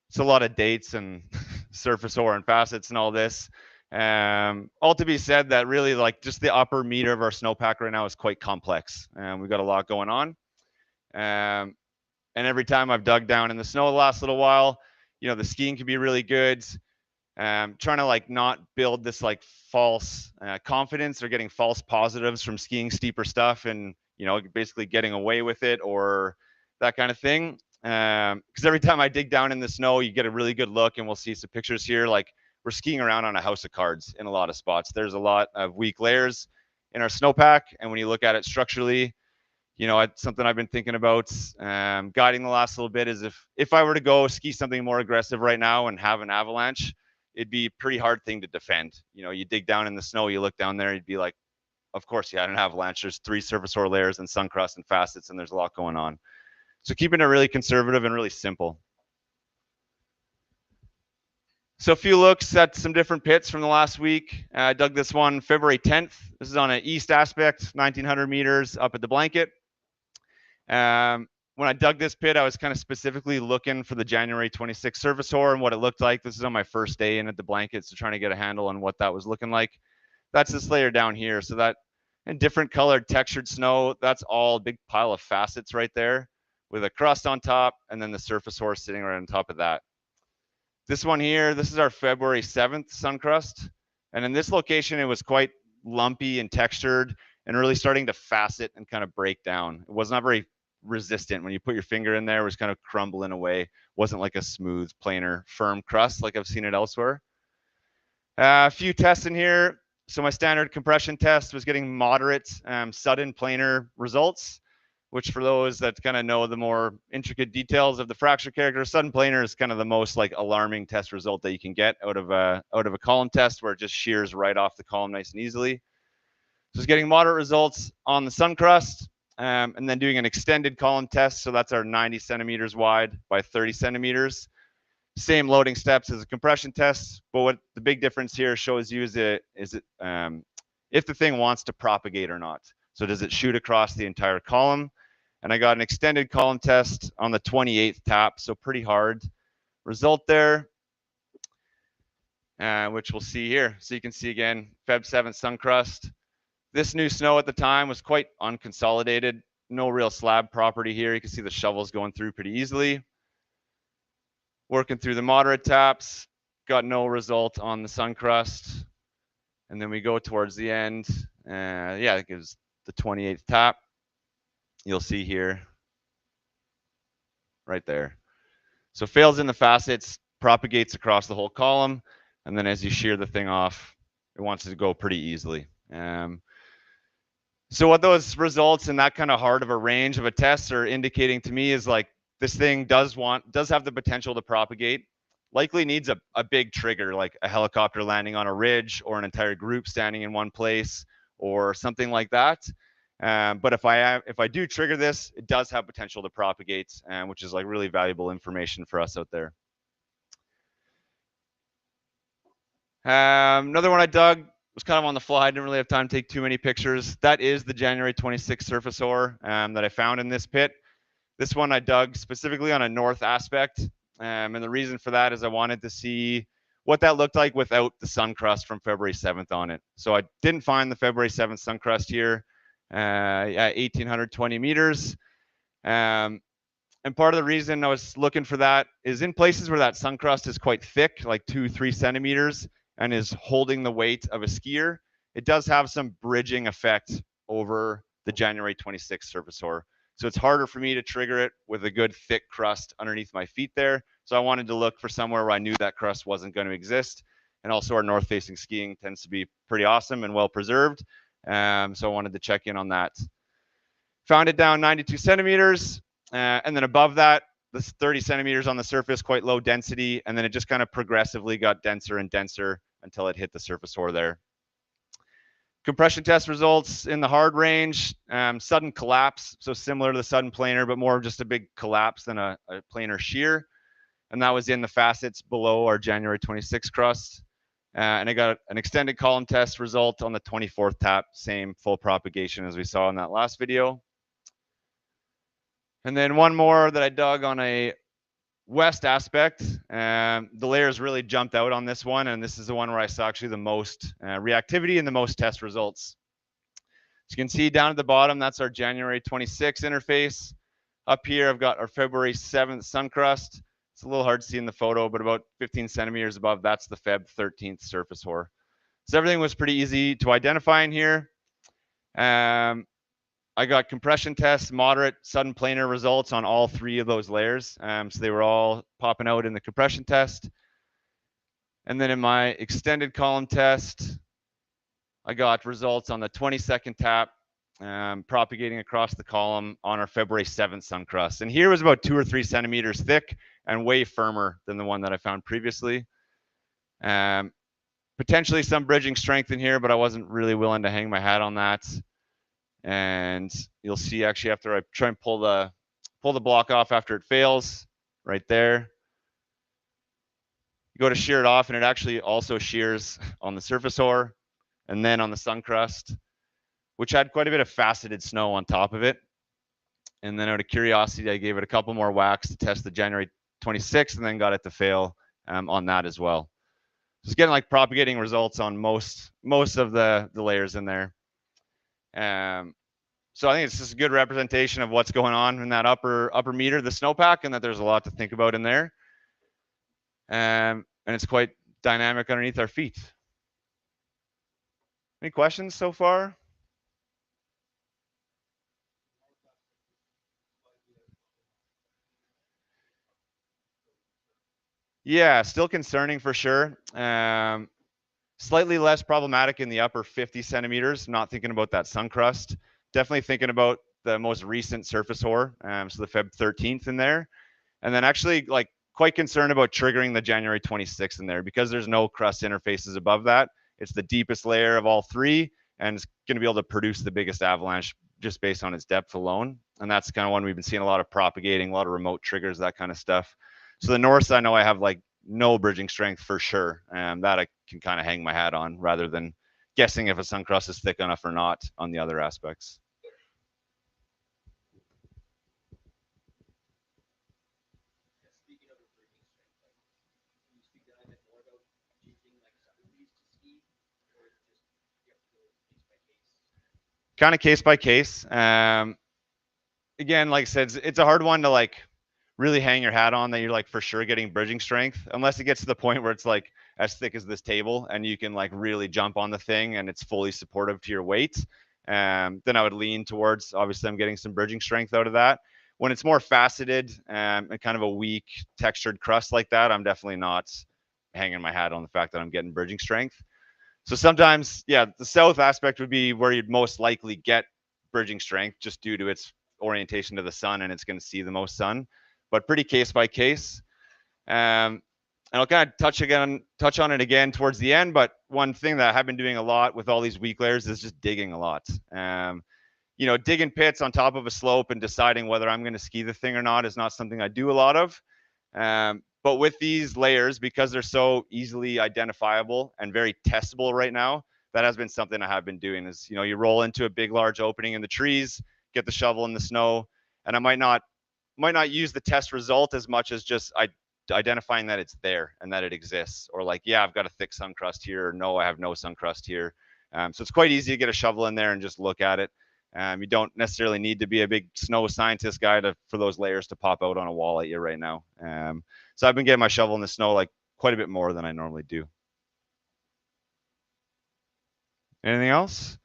It's a lot of dates and surface ore and facets and all this. All to be said that really like just the upper meter of our snowpack right now is quite complex. We've got a lot going on. And every time I've dug down in the snow the last little while, you know, the skiing can be really good. Trying to like not build this like false confidence or getting false positives from skiing steeper stuff and, you know, basically getting away with it or that kind of thing. Because every time I dig down in the snow, you get a really good look, and we'll see some pictures here. Like we're skiing around on a house of cards in a lot of spots. There's a lot of weak layers. in our snowpack. And when you look at it structurally, you know, it's something I've been thinking about guiding the last little bit is if I were to go ski something more aggressive right now and have an avalanche, it'd be a pretty hard thing to defend. You know, you dig down in the snow, you look down there, you'd be like, of course you had an avalanche. There's 3 surface ore layers and sun crust and facets, and there's a lot going on. So keeping it really conservative and really simple. So a few looks at some different pits from the last week. I dug this one February 10th. This is on an east aspect, 1900 meters up at the blanket. When I dug this pit, I was kind of specifically looking for the January 26th surface ore and what it looked like. This is on my first day in at the blanket, so trying to get a handle on what that was looking like. That's this layer down here. So that, and different colored textured snow, that's all a big pile of facets right there with a crust on top and then the surface ore sitting right on top of that. This one here, this is our February 7th sun crust. And in this location, it was quite lumpy and textured and really starting to facet and kind of break down. It was not very resistant. When you put your finger in there, it was kind of crumbling away. It wasn't like a smooth, planar, firm crust like I've seen it elsewhere. A few tests in here. So my standard compression test was getting moderate, sudden planar results, which for those that kind of know the more intricate details of the fracture character, sudden planar is kind of the most like alarming test result that you can get out of a column test where it just shears right off the column nice and easily. So it's getting moderate results on the sun crust, and then doing an extended column test. So that's our 90 centimeters wide by 30 centimeters. Same loading steps as a compression test, but what the big difference here shows you is if the thing wants to propagate or not. So does it shoot across the entire column? And I got an extended column test on the 28th tap, so pretty hard result there, which we'll see here. So you can see again, Feb 7th sun crust. This new snow at the time was quite unconsolidated, no real slab property here. You can see the shovels going through pretty easily. Working through the moderate taps, got no result on the sun crust. And then we go towards the end. Yeah, I think it was the 28th tap. You'll see here, right there. So fails in the facets, propagates across the whole column. And then as you shear the thing off, it wants to go pretty easily. So what those results in that kind of hard of a range of a test are indicating to me is like, this thing does have the potential to propagate, likely needs a big trigger, like a helicopter landing on a ridge or an entire group standing in one place or something like that. But if I do trigger this, it does have potential to propagate, which is like really valuable information for us out there. Another one I dug was kind of on the fly. I didn't really have time to take too many pictures. That is the January 26th surface ore that I found in this pit. This one I dug specifically on a north aspect, and the reason for that is I wanted to see what that looked like without the sun crust from February 7th on it. So I didn't find the February 7th sun crust here at 1,820 meters. And part of the reason I was looking for that is in places where that sun crust is quite thick, like 2-3 centimeters, and is holding the weight of a skier, it does have some bridging effect over the January 26th surface ore. So it's harder for me to trigger it with a good thick crust underneath my feet there. So I wanted to look for somewhere where I knew that crust wasn't going to exist. And also our north facing skiing tends to be pretty awesome and well preserved. So I wanted to check in on that. Found it down 92 centimeters. And then above that, this 30 centimeters on the surface, quite low density. And then it just kind of progressively got denser and denser until it hit the surface ore there. Compression test results in the hard range, sudden collapse, so similar to the sudden planar, but more just a big collapse than a planar shear. And that was in the facets below our January 26 crust. And I got an extended column test result on the 24th tap, same full propagation as we saw in that last video. And then one more that I dug on a west aspect. The layers really jumped out on this one, and this is the one where I saw actually the most reactivity and the most test results. As you can see down at the bottom, that's our January 26 interface. Up here, I've got our February 7th sun crust. It's a little hard to see in the photo, but about 15 centimeters above, that's the Feb 13th surface ore. So everything was pretty easy to identify in here. I got compression tests, moderate, sudden planar results on all 3 of those layers. So they were all popping out in the compression test. And then in my extended column test, I got results on the 22nd tap, propagating across the column on our February 7th sun crust. And here was about 2 or 3 centimeters thick and way firmer than the one that I found previously. Potentially some bridging strength in here, but I wasn't really willing to hang my hat on that. And you'll see actually after I try and pull the block off after it fails, right there. You go to shear it off and it actually also shears on the surface ore and then on the sun crust, which had quite a bit of faceted snow on top of it. And then out of curiosity, I gave it a couple more whacks to test the January 26th and then got it to fail on that as well. Just getting like propagating results on most of the layers in there. So I think it's just a good representation of what's going on in that upper meter, the snowpack, and that there's a lot to think about in there. And it's quite dynamic underneath our feet. Any questions so far? Yeah, still concerning for sure. Slightly less problematic in the upper 50 centimeters. Not thinking about that sun crust. Definitely thinking about the most recent surface ore, so the Feb 13th in there. And then actually like quite concerned about triggering the January 26th in there because there's no crust interfaces above that. It's the deepest layer of all three, and it's going to be able to produce the biggest avalanche just based on its depth alone. And that's kind of one we've been seeing a lot of propagating, a lot of remote triggers, that kind of stuff. So the north, I know I have like no bridging strength for sure. That I can kind of hang my hat on rather than guessing if a sun crust is thick enough or not on the other aspects. Kind of case by case. Again, like I said, it's a hard one to like really hang your hat on that you're like for sure getting bridging strength, unless it gets to the point where it's like as thick as this table and you can like really jump on the thing and it's fully supportive to your weight. Then I would lean towards, obviously I'm getting some bridging strength out of that. When it's more faceted and kind of a weak textured crust like that, I'm definitely not hanging my hat on the fact that I'm getting bridging strength. So sometimes, yeah, the south aspect would be where you'd most likely get bridging strength just due to its orientation to the sun and it's going to see the most sun, but pretty case by case. And I'll kind of touch on it again towards the end, but one thing that I have been doing a lot with all these weak layers is just digging a lot. You know, digging pits on top of a slope and deciding whether I'm going to ski the thing or not is not something I do a lot of. But with these layers, because they're so easily identifiable and very testable right now, that has been something I have been doing is, you know, you roll into a big, large opening in the trees, get the shovel in the snow, and I might not use the test result as much as just identifying that it's there and that it exists, or like, yeah, I've got a thick sun crust here, or no, I have no sun crust here. So it's quite easy to get a shovel in there and just look at it. You don't necessarily need to be a big snow scientist guy for those layers to pop out on a wall at you right now. So I've been getting my shovel in the snow like quite a bit more than I normally do. Anything else?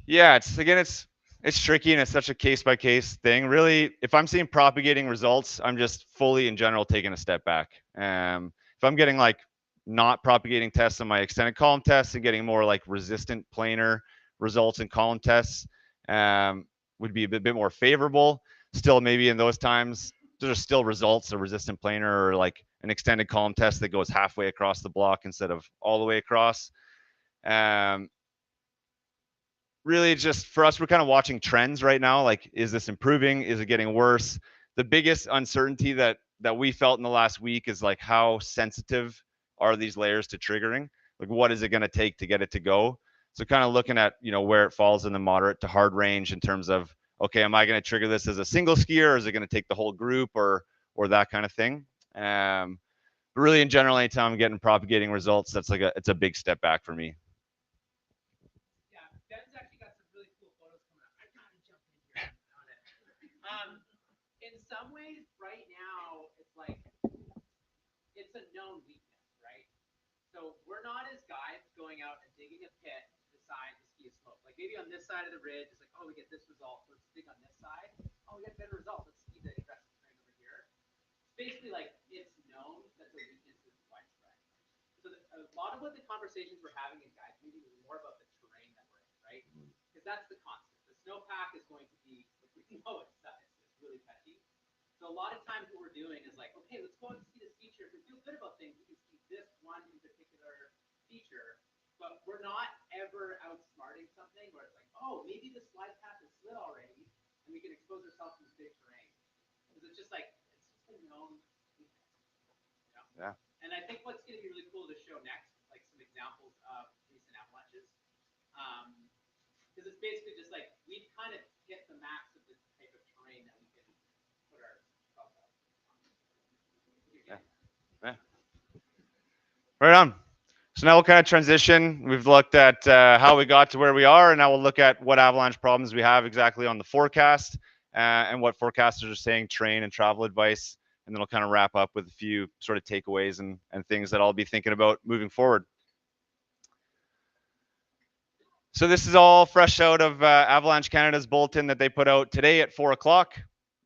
Yeah, it's tricky and it's such a case by case thing. Really, if I'm seeing propagating results, I'm just fully in general taking a step back. If I'm getting like not propagating tests on my extended column tests and getting more like resistant planar results in column tests, would be a bit more favorable. Still, maybe in those times, there's still results of resistant planar or like an extended column test that goes halfway across the block instead of all the way across. Really just for us, we're kind of watching trends right now. Like, is this improving? Is it getting worse? The biggest uncertainty that we felt in the last week is like, how sensitive are these layers to triggering? Like, what is it going to take to get it to go? So kind of looking at, you know, where it falls in the moderate to hard range in terms of, okay, am I going to trigger this as a single skier, or is it going to take the whole group, or that kind of thing? But really in general, anytime I'm getting propagating results, that's like it's a big step back for me. In some ways, right now, it's like it's a known weakness, right? So we're not as guides going out and digging a pit to decide to ski a slope. Like maybe on this side of the ridge, it's like, oh, we get this result. Let's dig on this side. Oh, we get a better result. Let's ski the rest of the terrain over here. It's basically like it's known that the weakness is widespread. So a lot of what the conversations we're having in guides meetings is more about the terrain that we're in, right? Because that's the constant. The snowpack is going to be, we know it's really touchy. So a lot of times what we're doing is like, okay, let's go and see this feature. If we feel good about things, we can see this one in particular feature, but we're not ever outsmarting something where it's like, oh, maybe the slide path is slid already, and we can expose ourselves to this big terrain. Because it's just like, it's just a known weakness. You know? Yeah. And I think what's going to be really cool to show next, like some examples of recent avalanches, because it's basically just like, we've kind of hit the max of the type of terrain that we can put our Yeah. Right on. So now we'll kind of transition. We've looked at how we got to where we are, and now we'll look at what avalanche problems we have exactly on the forecast and what forecasters are saying, terrain and travel advice. And then we'll kind of wrap up with a few sort of takeaways and things that I'll be thinking about moving forward. So this is all fresh out of Avalanche Canada's bulletin that they put out today at 4 o'clock.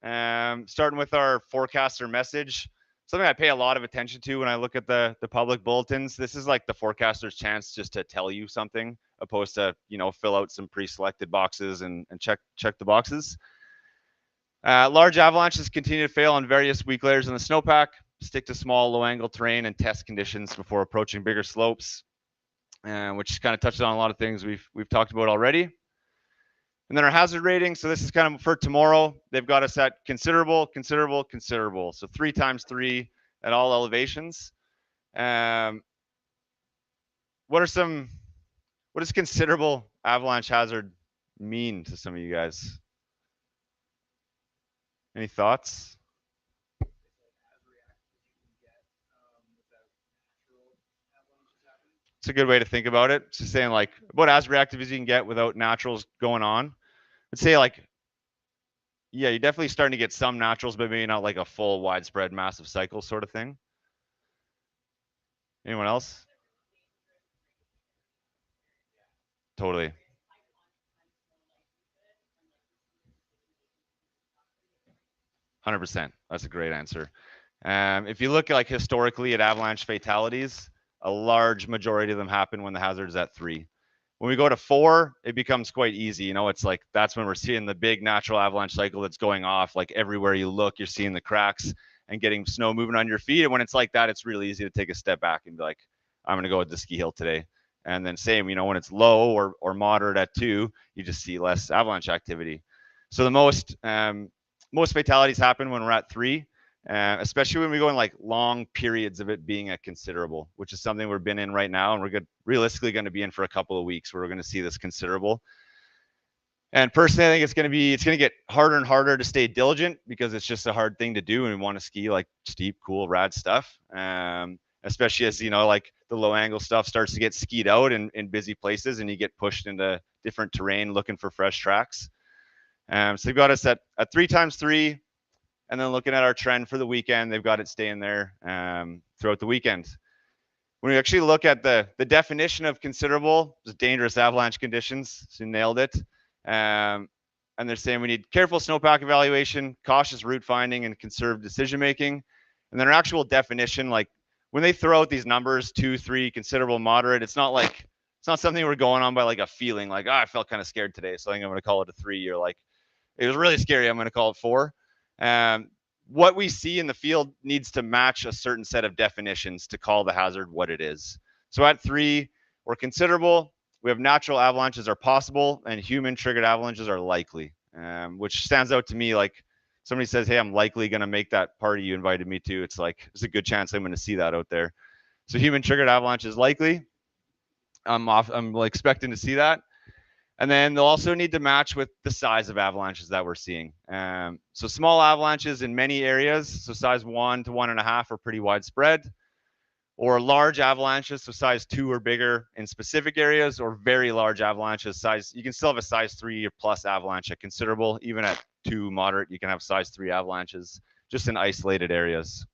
Starting with our forecaster message. Something I pay a lot of attention to when I look at the public bulletins. This is like the forecaster's chance just to tell you something, opposed to, you know, fill out some pre-selected boxes and check the boxes. Large avalanches continue to fail on various weak layers in the snowpack. Stick to small, low-angle terrain and test conditions before approaching bigger slopes, which kind of touches on a lot of things we've talked about already. And then our hazard rating. So this is kind of for tomorrow. They've got us at considerable, considerable, considerable. So 3 times 3 at all elevations. What does considerable avalanche hazard mean to some of you guys? Any thoughts? It's a good way to think about it. It's just saying like about as reactive as you can get without naturals going on. Let's say like, yeah, you're definitely starting to get some naturals, but maybe not like a full widespread massive cycle sort of thing. Anyone else? Totally. 100%. That's a great answer. If you look like historically at avalanche fatalities, a large majority of them happen when the hazard is at 3. When we go to 4, it becomes quite easy. You know, it's like that's when we're seeing the big natural avalanche cycle that's going off. Like everywhere you look, you're seeing the cracks and getting snow moving on your feet. And when it's like that, it's really easy to take a step back and be like, I'm going to go with the ski hill today. And then same, you know, when it's low or moderate at 2, you just see less avalanche activity. So the most fatalities happen when we're at 3. Especially when we go in like long periods of it being a considerable, which is something we've been in right now, and we're realistically going to be in for a couple of weeks where we're going to see this considerable. And personally, I think it's going to get harder and harder to stay diligent because it's just a hard thing to do, and we want to ski like steep, cool, rad stuff. Especially as, you know, like the low angle stuff starts to get skied out in busy places, and you get pushed into different terrain looking for fresh tracks. So they've got us at 3 times 3. And then looking at our trend for the weekend, they've got it staying there throughout the weekend. When we actually look at the definition of considerable, it's dangerous avalanche conditions. So you nailed it. And they're saying we need careful snowpack evaluation, cautious route finding, and conserved decision making. And then our actual definition, like when they throw out these numbers, 2, 3, considerable, moderate, it's not something we're going on by like a feeling, like, oh, I felt kind of scared today, so I think I'm going to call it a 3. You're like, it was really scary, I'm going to call it 4. What we see in the field needs to match a certain set of definitions to call the hazard what it is. So at 3, we're considerable. We have natural avalanches are possible, and human triggered avalanches are likely, which stands out to me. Like somebody says, hey, I'm likely going to make that party you invited me to. It's like, there's a good chance I'm going to see that out there. So human triggered avalanche is likely. I'm expecting to see that. And then they'll also need to match with the size of avalanches that we're seeing. So small avalanches in many areas, so size 1 to 1.5 are pretty widespread. Or large avalanches, so size 2 or bigger in specific areas, or very large avalanches. You can still have a size 3 or plus avalanche at considerable. Even at 2 moderate, you can have size 3 avalanches just in isolated areas.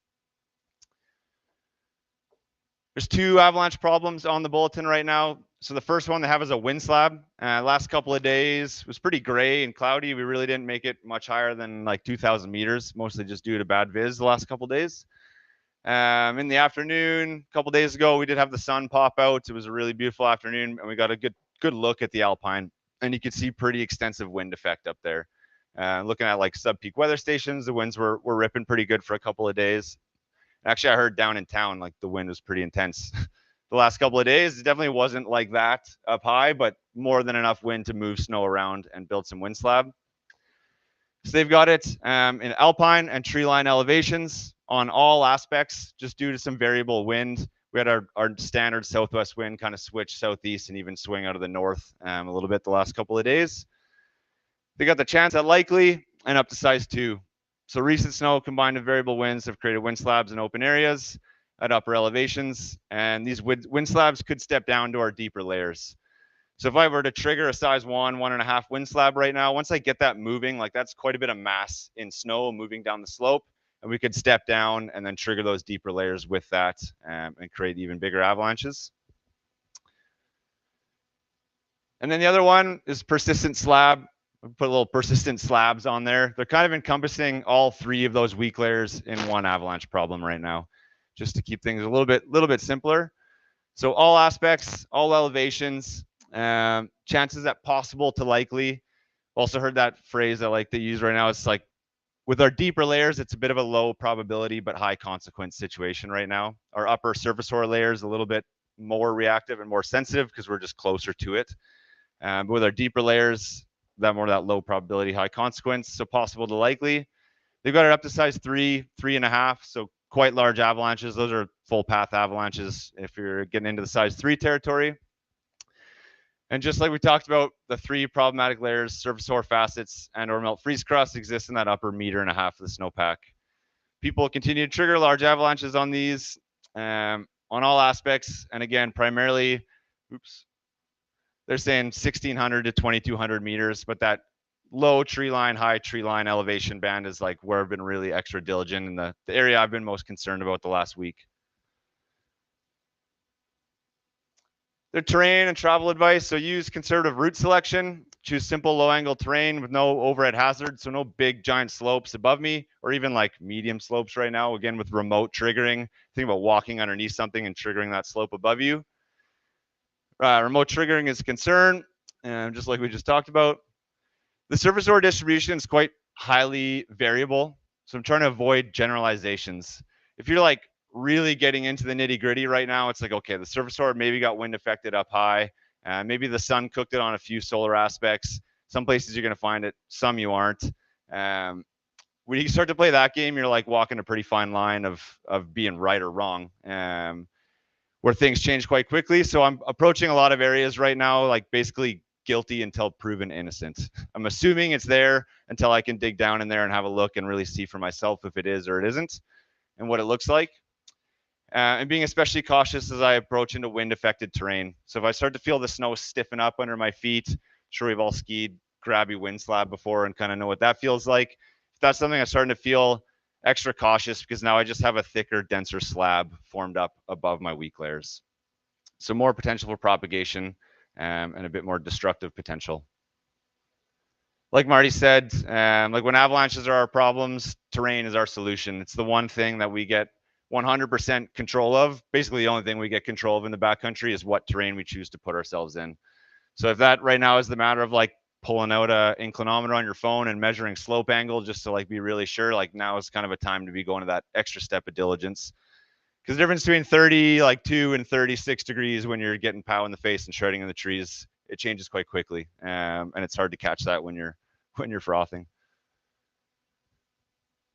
There's 2 avalanche problems on the bulletin right now. So the first one they have is a wind slab. Last couple of days was pretty gray and cloudy. We really didn't make it much higher than like 2,000 meters, mostly just due to bad viz the last couple of days. In the afternoon, a couple days ago, we did have the sun pop out. It was a really beautiful afternoon, and we got a good look at the Alpine, and you could see pretty extensive wind effect up there. Looking at like sub-peak weather stations, the winds were ripping pretty good for a couple of days. Actually, I heard down in town, like the wind was pretty intense. The last couple of days, it definitely wasn't like that up high, but more than enough wind to move snow around and build some wind slab. So they've got it in alpine and tree line elevations on all aspects, just due to some variable wind. We had our standard southwest wind kind of switch southeast and even swing out of the north a little bit the last couple of days. They got the chance at likely and up to size 2. So recent snow combined with variable winds have created wind slabs in open areas at upper elevations, and these wind slabs could step down to our deeper layers. So if I were to trigger a size 1.5 wind slab right now, once I get that moving, like that's quite a bit of mass in snow moving down the slope, and we could step down and then trigger those deeper layers with that and create even bigger avalanches. And then the other one is persistent slab. Put a little persistent slabs on there. They're kind of encompassing all 3 of those weak layers in one avalanche problem right now, just to keep things a little bit simpler. So all aspects, all elevations, chances at possible to likely. Also heard that phrase I like to use right now. It's like with our deeper layers, it's a bit of a low probability but high consequence situation right now. Our upper surface hoar layers a little bit more reactive and more sensitive because we're just closer to it. But with our deeper layers, that low probability, high consequence, so possible to likely. They've got it up to size 3, 3.5, so quite large avalanches. Those are full path avalanches if you're getting into the size 3 territory. And just like we talked about, the 3 problematic layers, surface hoar facets and or melt freeze crust, exist in that upper 1.5 meters of the snowpack. People continue to trigger large avalanches on these, on all aspects, and again, primarily, they're saying 1,600 to 2,200 meters, but that low tree line, high tree line elevation band is like where I've been really extra diligent in the area I've been most concerned about the last week. Their terrain and travel advice. So use conservative route selection, choose simple low angle terrain with no overhead hazard. So no big giant slopes above me or even like medium slopes right now. Again, with remote triggering, think about walking underneath something and triggering that slope above you. Remote triggering is a concern, just like we just talked about. The surface hoar distribution is quite highly variable, so I'm trying to avoid generalizations. If you're like really getting into the nitty gritty right now, it's like, okay, the surface hoar maybe got wind affected up high, maybe the sun cooked it on a few solar aspects. Some places you're going to find it, some you aren't. When you start to play that game, you're like walking a pretty fine line of being right or wrong. Where things change quite quickly. So I'm approaching a lot of areas right now, like basically guilty until proven innocent. I'm assuming it's there until I can dig down in there and have a look and really see for myself if it is or it isn't and what it looks like. And being especially cautious as I approach into wind affected terrain. So if I start to feel the snow stiffen up under my feet, I'm sure we've all skied grabby wind slab before and kind of know what that feels like. If that's something I'm starting to feel, extra cautious because now I just have a thicker, denser slab formed up above my weak layers. So more potential for propagation and a bit more destructive potential. Like Marty said, like when avalanches are our problems, terrain is our solution. It's the one thing that we get 100% control of. Basically, the only thing we get control of in the backcountry is what terrain we choose to put ourselves in. So if that right now is the matter of like pulling out a inclinometer on your phone and measuring slope angle just to like be really sure, like now is kind of a time to be going to that extra step of diligence. Because the difference between 32 and 36 degrees when you're getting pow in the face and shredding in the trees, it changes quite quickly, and it's hard to catch that when you're frothing.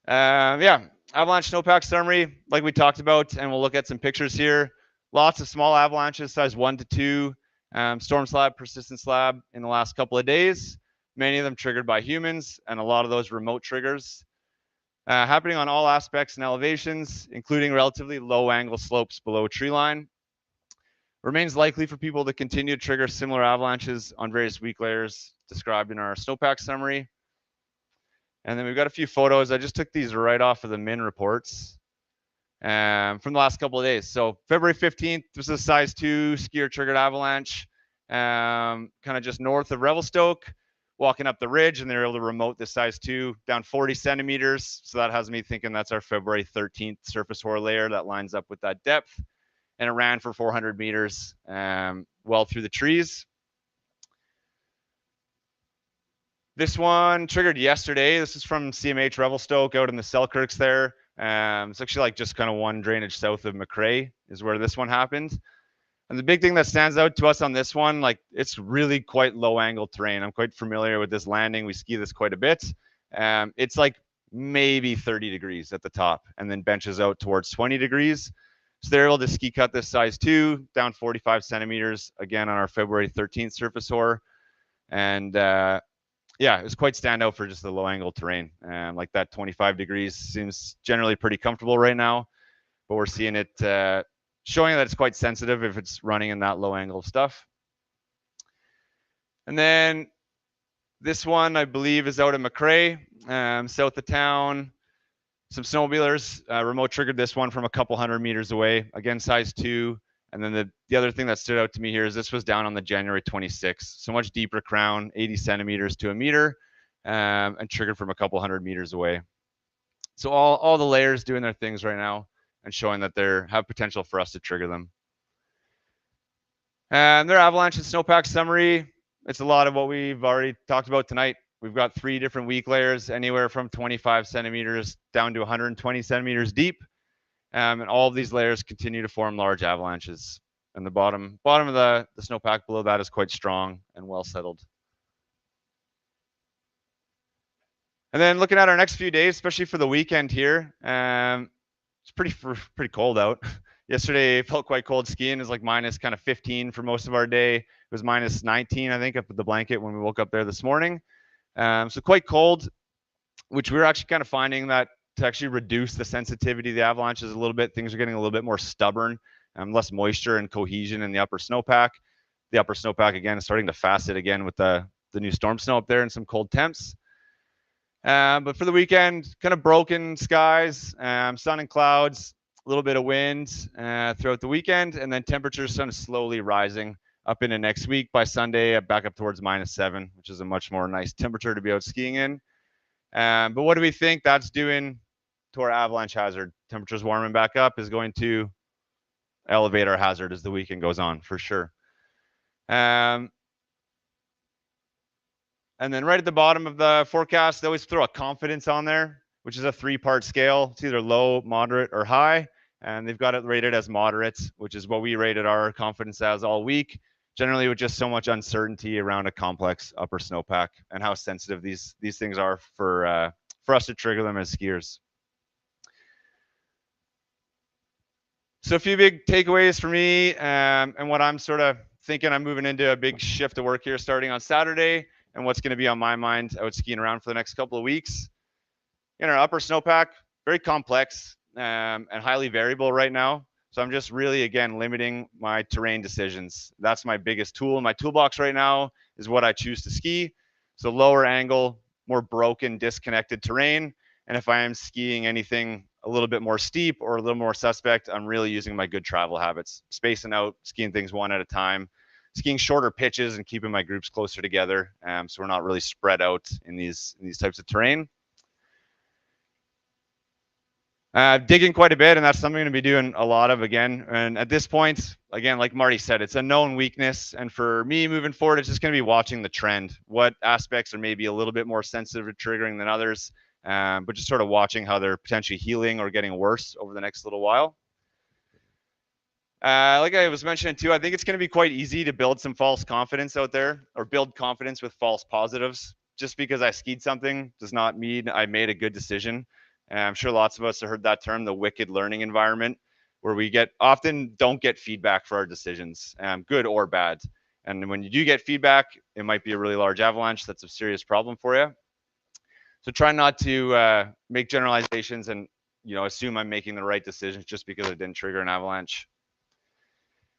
Yeah, avalanche snowpack summary, like we talked about, and we'll look at some pictures here. Lots of small avalanches, size 1 to 2. Storm slab, persistent slab in the last couple of days, many of them triggered by humans and a lot of those remote triggers. Happening on all aspects and elevations, including relatively low angle slopes below tree line. Remains likely for people to continue to trigger similar avalanches on various weak layers described in our snowpack summary. And then we've got a few photos. I just took these right off of the MIN reports. from the last couple of days. So February 15th, this is a size 2 skier triggered avalanche, kind of just north of Revelstoke, walking up the ridge, and they're able to remote this size 2 down 40 centimeters. So that has me thinking that's our February 13th surface hoar layer that lines up with that depth. And it ran for 400 meters well through the trees. This one triggered yesterday. This is from CMH Revelstoke out in the Selkirks there. It's actually like just kind of one drainage south of McRae is where this one happened. And the big thing that stands out to us on this one, like it's really quite low angle terrain. I'm quite familiar with this landing. We ski this quite a bit. It's like maybe 30 degrees at the top and then benches out towards 20 degrees. So they're able to ski cut this size 2 down 45 centimeters again on our February 13th surface hoar. And yeah, it was quite standout for just the low angle terrain. Like that 25 degrees seems generally pretty comfortable right now, but we're seeing it showing that it's quite sensitive if it's running in that low angle stuff. And then this one, I believe, is out of McRae, south of town. Some snowmobilers remote triggered this one from a couple hundred meters away, again, size 2. And then the other thing that stood out to me here is this was down on the January 26th. So much deeper crown, 80 centimeters to a meter, and triggered from a couple hundred meters away. So all the layers doing their things right now and showing that they have potential for us to trigger them. And their avalanche and snowpack summary, it's a lot of what we've already talked about tonight. We've got 3 different weak layers, anywhere from 25 centimeters down to 120 centimeters deep. And all of these layers continue to form large avalanches. And the bottom of the snowpack below that is quite strong and well settled. And then looking at our next few days, especially for the weekend here, it's pretty cold out. Yesterday it felt quite cold skiing. It was like minus kind of 15 for most of our day. It was minus 19, I think, up at the blanket when we woke up there this morning. So quite cold, which we were actually kind of finding that to actually reduce the sensitivity of the avalanches a little bit, things are getting a little bit more stubborn, less moisture and cohesion in the upper snowpack. The upper snowpack, again, is starting to facet again with the new storm snow up there and some cold temps. But for the weekend, kind of broken skies, sun and clouds, a little bit of wind throughout the weekend, and then temperatures kind of slowly rising up into next week. By Sunday, back up towards -7, which is a much more nice temperature to be out skiing in. But what do we think that's doing to our avalanche hazard? Temperatures warming back up is going to elevate our hazard as the weekend goes on, for sure. And then right at the bottom of the forecast, they always throw a confidence on there, which is a 3-part scale. It's either low, moderate, or high. And they've got it rated as moderate, which is what we rated our confidence as all week. Generally with just so much uncertainty around a complex upper snowpack and how sensitive these things are for us to trigger them as skiers. So a few big takeaways for me and what I'm sort of thinking. I'm moving into a big shift of work here starting on Saturday, and what's going to be on my mind out skiing around for the next couple of weeks. In our upper snowpack, very complex and highly variable right now. So I'm just really, again, limiting my terrain decisions. That's my biggest tool in my toolbox right now, is what I choose to ski. So lower angle, more broken, disconnected terrain. And if I am skiing anything a little bit more steep or a little more suspect, I'm really using my good travel habits, spacing out, skiing things one at a time, skiing shorter pitches and keeping my groups closer together. So we're not really spread out in these types of terrain. Digging quite a bit, and that's something I'm going to be doing a lot of again. And at this point, again, like Marty said, it's a known weakness. And for me moving forward, it's just going to be watching the trend. What aspects are maybe a little bit more sensitive to triggering than others, but just sort of watching how they're potentially healing or getting worse over the next little while. Like I was mentioning too, I think it's going to be quite easy to build some false confidence out there, or build confidence with false positives. Just because I skied something does not mean I made a good decision. I'm sure lots of us have heard that term, the wicked learning environment, where we often don't get feedback for our decisions, good or bad. And when you do get feedback, it might be a really large avalanche. That's a serious problem for you. So try not to make generalizations and assume I'm making the right decisions just because it didn't trigger an avalanche.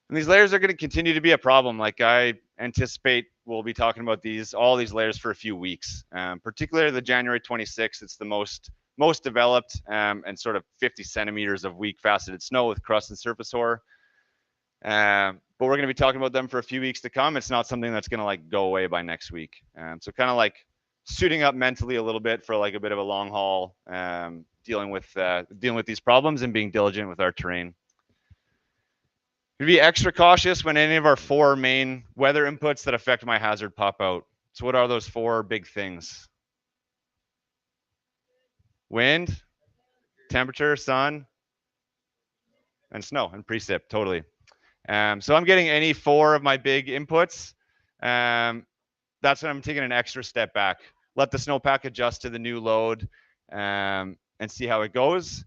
And these layers are going to continue to be a problem. Like I anticipate we'll be talking about all these layers for a few weeks, particularly the January 26th. It's the most most developed, and sort of 50 centimeters of weak faceted snow with crust and surface hoar. But we're going to be talking about them for a few weeks to come. It's not something that's going to like go away by next week. So kind of like suiting up mentally a little bit for like a bit of a long haul, dealing with these problems and being diligent with our terrain. To be extra cautious when any of our 4 main weather inputs that affect my hazard pop out. So what are those 4 big things? Wind, temperature, sun, and snow and precip, totally. So I'm getting any 4 of my big inputs. That's when I'm taking an extra step back. Let the snowpack adjust to the new load, and see how it goes.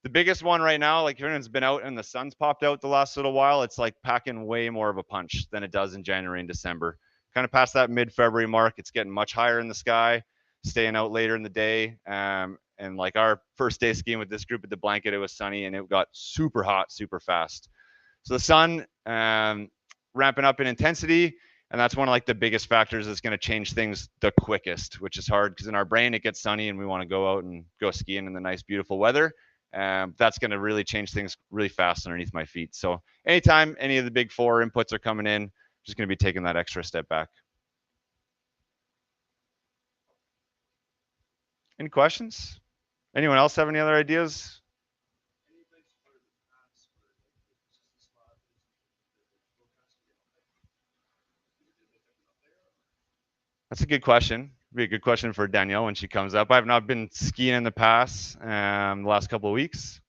The biggest one right now, like everyone's been out and the sun's popped out the last little while, it's like packing way more of a punch than it does in January and December. Kind of past that mid-February mark, it's getting much higher in the sky, staying out later in the day. And like our first day skiing with this group at the blanket, it was sunny and it got super hot, super fast. So the sun ramping up in intensity, and that's one of like the biggest factors that's going to change things the quickest, which is hard because in our brain it gets sunny and we want to go out and go skiing in the nice, beautiful weather. That's going to really change things really fast underneath my feet. So anytime any of the big 4 inputs are coming in, just going to be taking that extra step back. Any questions? Anyone else have any other ideas? That's a good question. Be a good question for Danyelle when she comes up. I've not been skiing in the past, the last couple of weeks.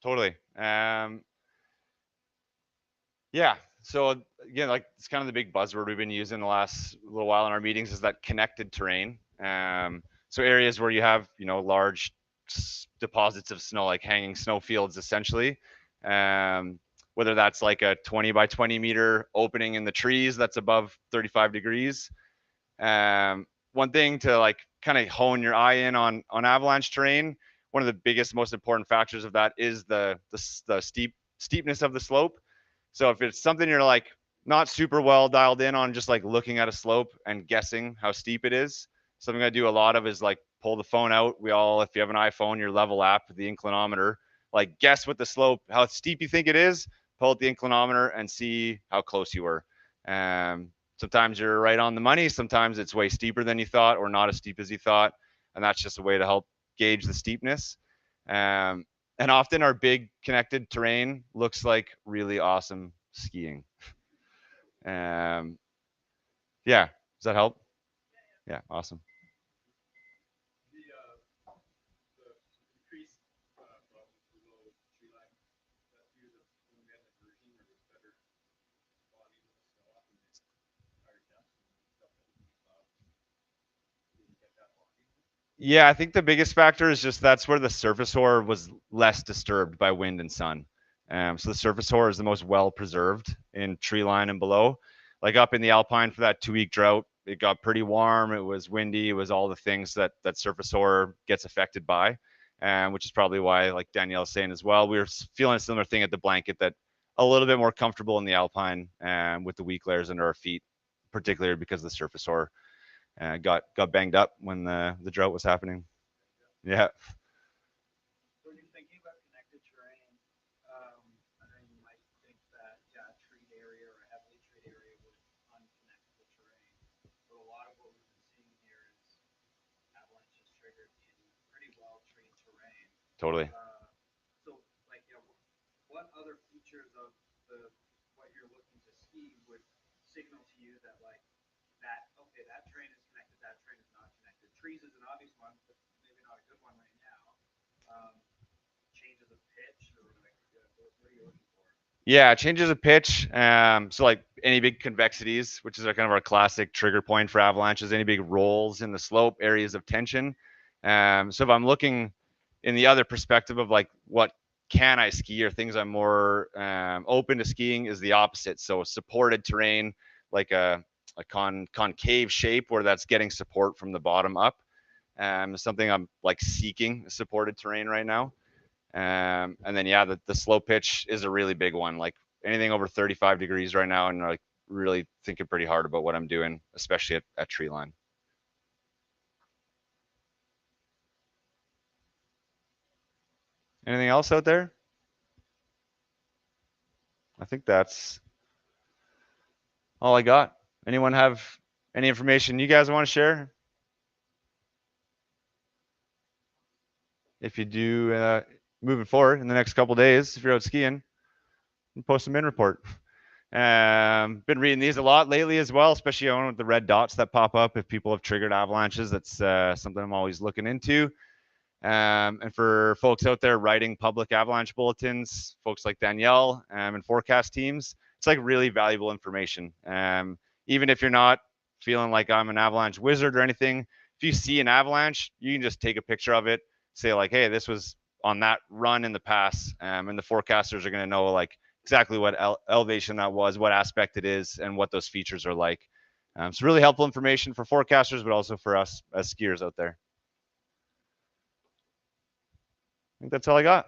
Totally. Yeah. So again, like it's kind of the big buzzword we've been using the last little while in our meetings is that connected terrain. So areas where you have, large deposits of snow, like hanging snow fields, essentially. Whether that's like a 20 by 20 meter opening in the trees that's above 35 degrees. One thing to like kind of hone your eye in on avalanche terrain. One of the biggest, most important factors of that is the steepness of the slope. So if it's something you're like not super well dialed in on, just like looking at a slope and guessing how steep it is, something I do a lot of is like pull the phone out. If you have an iPhone, your level app, the inclinometer, like guess what the slope, how steep you think it is, pull out the inclinometer and see how close you were. Sometimes you're right on the money. Sometimes it's way steeper than you thought or not as steep as you thought. And that's just a way to help gauge the steepness. And often our big connected terrain looks like really awesome skiing. Yeah, does that help? Yeah, awesome. Yeah, I think the biggest factor is just that's where the surface hoar was less disturbed by wind and sun. So the surface hoar is the most well preserved in tree line and below. Like up in the Alpine for that 2-week drought, it got pretty warm. It was windy. It was all the things that surface hoar gets affected by, which is probably why, like Danyelle's saying as well, we were feeling a similar thing at the blanket, that a little bit more comfortable in the Alpine with the weak layers under our feet, particularly because the surface hoar got banged up when the drought was happening. Yeah. When you're thinking about connected terrain, I know you might think that a treed area or a heavily treed area was unconnectable terrain, but a lot of what we've been seeing here is avalanches triggered in pretty well treed terrain. Totally. So, like, what other features of what you're looking to ski would signal to you that like that terrain is connected, that terrain is not connected? Trees is an obvious one, but maybe not a good one right now. Changes of pitch or like What are you looking for? Yeah, changes of pitch. So like any big convexities, which is our kind of our classic trigger point for avalanches, any big rolls in the slope, areas of tension. So if I'm looking in the other perspective of like what can I ski or things I'm more open to skiing is the opposite. So supported terrain, like a concave shape where that's getting support from the bottom up. Something I'm like seeking supported terrain right now. And then yeah, the slow pitch is a really big one. Like anything over 35 degrees right now, and like really thinking pretty hard about what I'm doing, especially at tree line. Anything else out there? I think that's all I got. Anyone have any information you guys want to share? If you do, moving forward in the next couple days, if you're out skiing, post them in report. Been reading these a lot lately as well, especially on with the red dots that pop up if people have triggered avalanches. That's something I'm always looking into. And for folks out there writing public avalanche bulletins, folks like Danyelle and forecast teams, it's like really valuable information. Even if you're not feeling like I'm an avalanche wizard or anything, if you see an avalanche, you can just take a picture of it, say like, hey, this was on that run in the pass, and the forecasters are going to know like exactly what elevation that was, what aspect it is, and what those features are like. So really helpful information for forecasters, but also for us as skiers out there. I think that's all I got.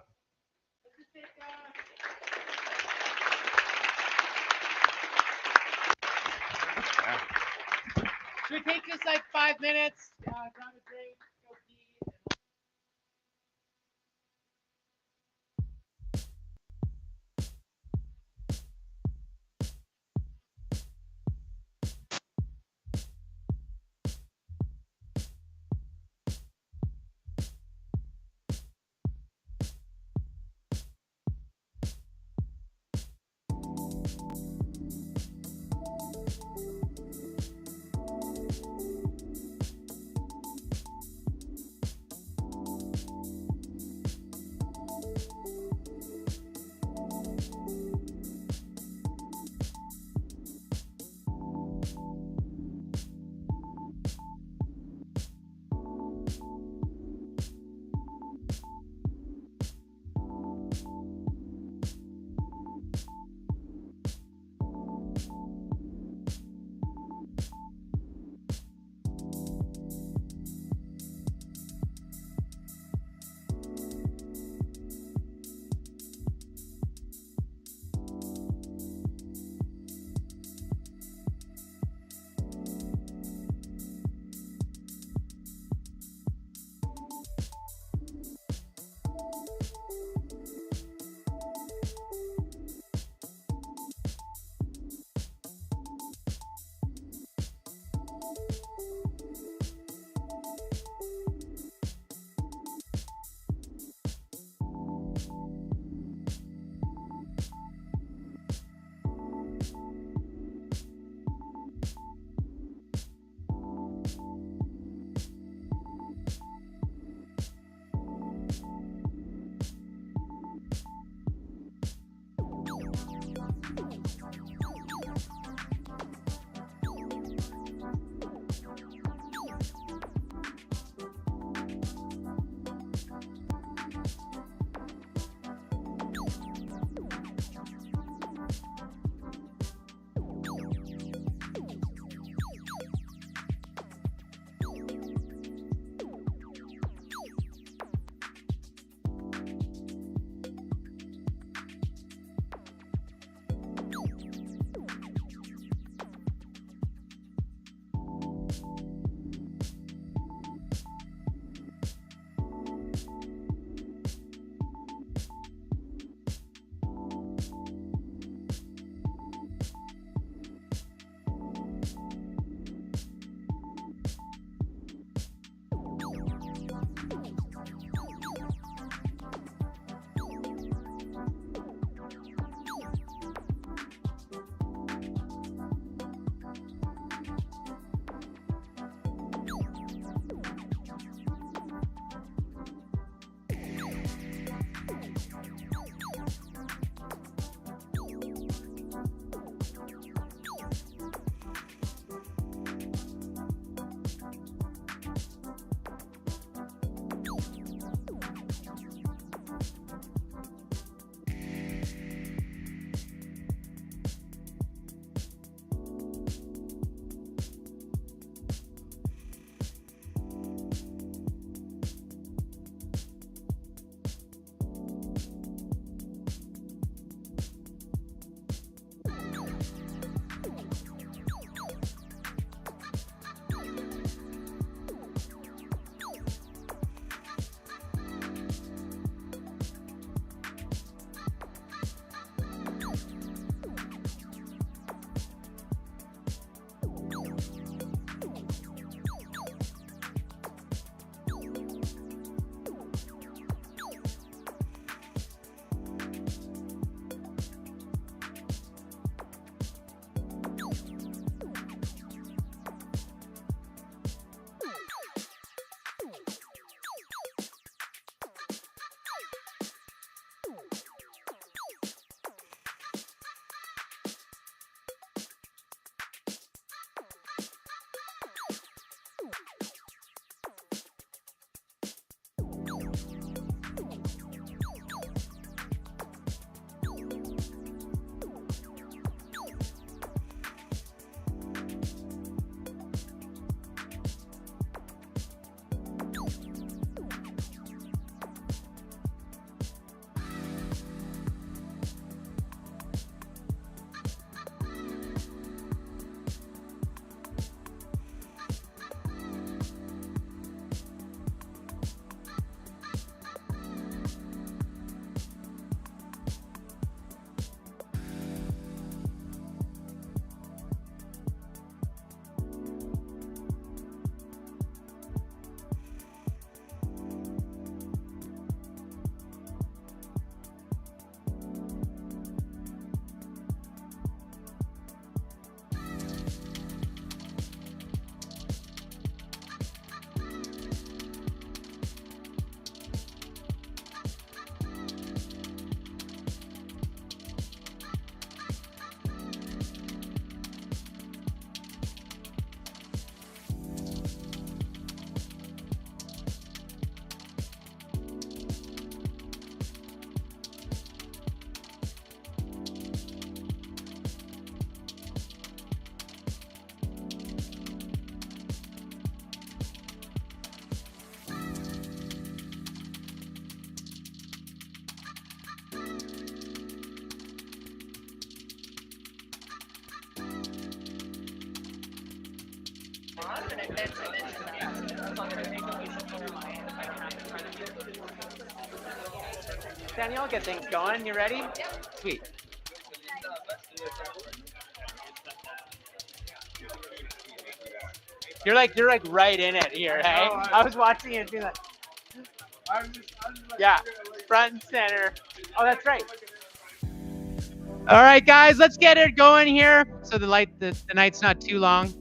Should we take just like 5 minutes? Grab a drink, go pee. Danyelle, get things going. You ready? Sweet. You're like right in it here, hey? I was watching it being like, yeah, front and center. Oh, that's right. All right, guys, let's get it going here. So the night's not too long.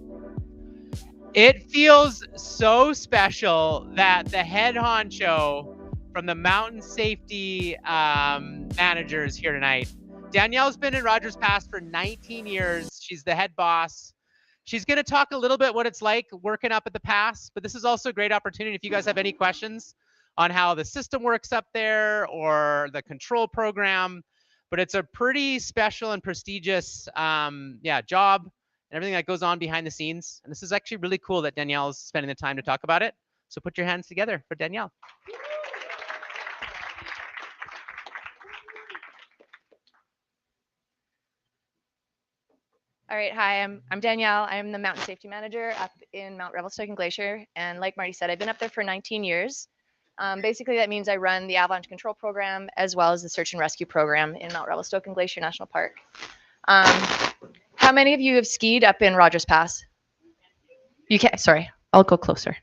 It feels so special that the head honcho from the mountain safety managers here tonight. Danyelle's been in Rogers Pass for 19 years. She's the head boss. She's going to talk a little bit what it's like working up at the pass, but this is also a great opportunity if you guys have any questions on how the system works up there or the control program. But it's a pretty special and prestigious job and everything that goes on behind the scenes. And this is actually really cool that Danyelle is spending the time to talk about it. So put your hands together for Danyelle. All right, hi, I'm Danyelle. I'm the mountain safety manager up in Mount Revelstoke and Glacier. And like Marty said, I've been up there for 19 years. Basically, that means I run the avalanche control program as well as the search and rescue program in Mount Revelstoke and Glacier National Park. How many of you have skied up in Rogers Pass? You can't, sorry, I'll go closer.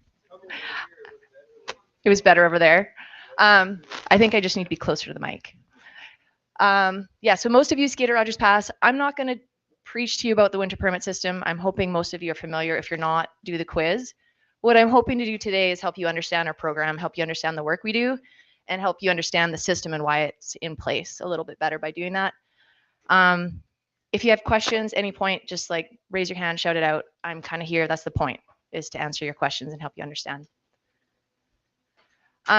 It was better over there. I think I just need to be closer to the mic. Yeah, so most of you skied at Rogers Pass. I'm not going to preach to you about the winter permit system. I'm hoping most of you are familiar. If you're not, do the quiz. What I'm hoping to do today is help you understand our program, help you understand the work we do, and help you understand the system and why it's in place a little bit better by doing that. If you have questions, any point, just like raise your hand, shout it out. I'm kind of here. That's the point, is to answer your questions and help you understand.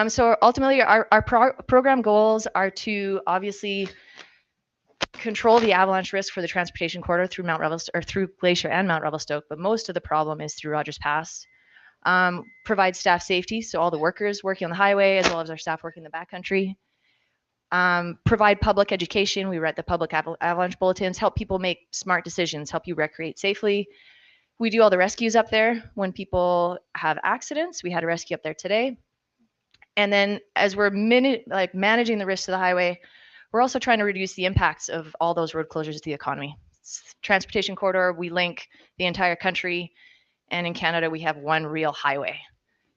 So ultimately, our program goals are to obviously control the avalanche risk for the transportation corridor through Mount Revelstoke or through Glacier and Mount Revelstoke, but most of the problem is through Rogers Pass. Provide staff safety, so all the workers working on the highway as well as our staff working in the backcountry. Provide public education. We write the public avalanche bulletins, help people make smart decisions, help you recreate safely. We do all the rescues up there when people have accidents. We had a rescue up there today. And then as we're managing the risks to the highway, we're also trying to reduce the impacts of all those road closures to the economy. Transportation corridor, we link the entire country, and in Canada, we have one real highway.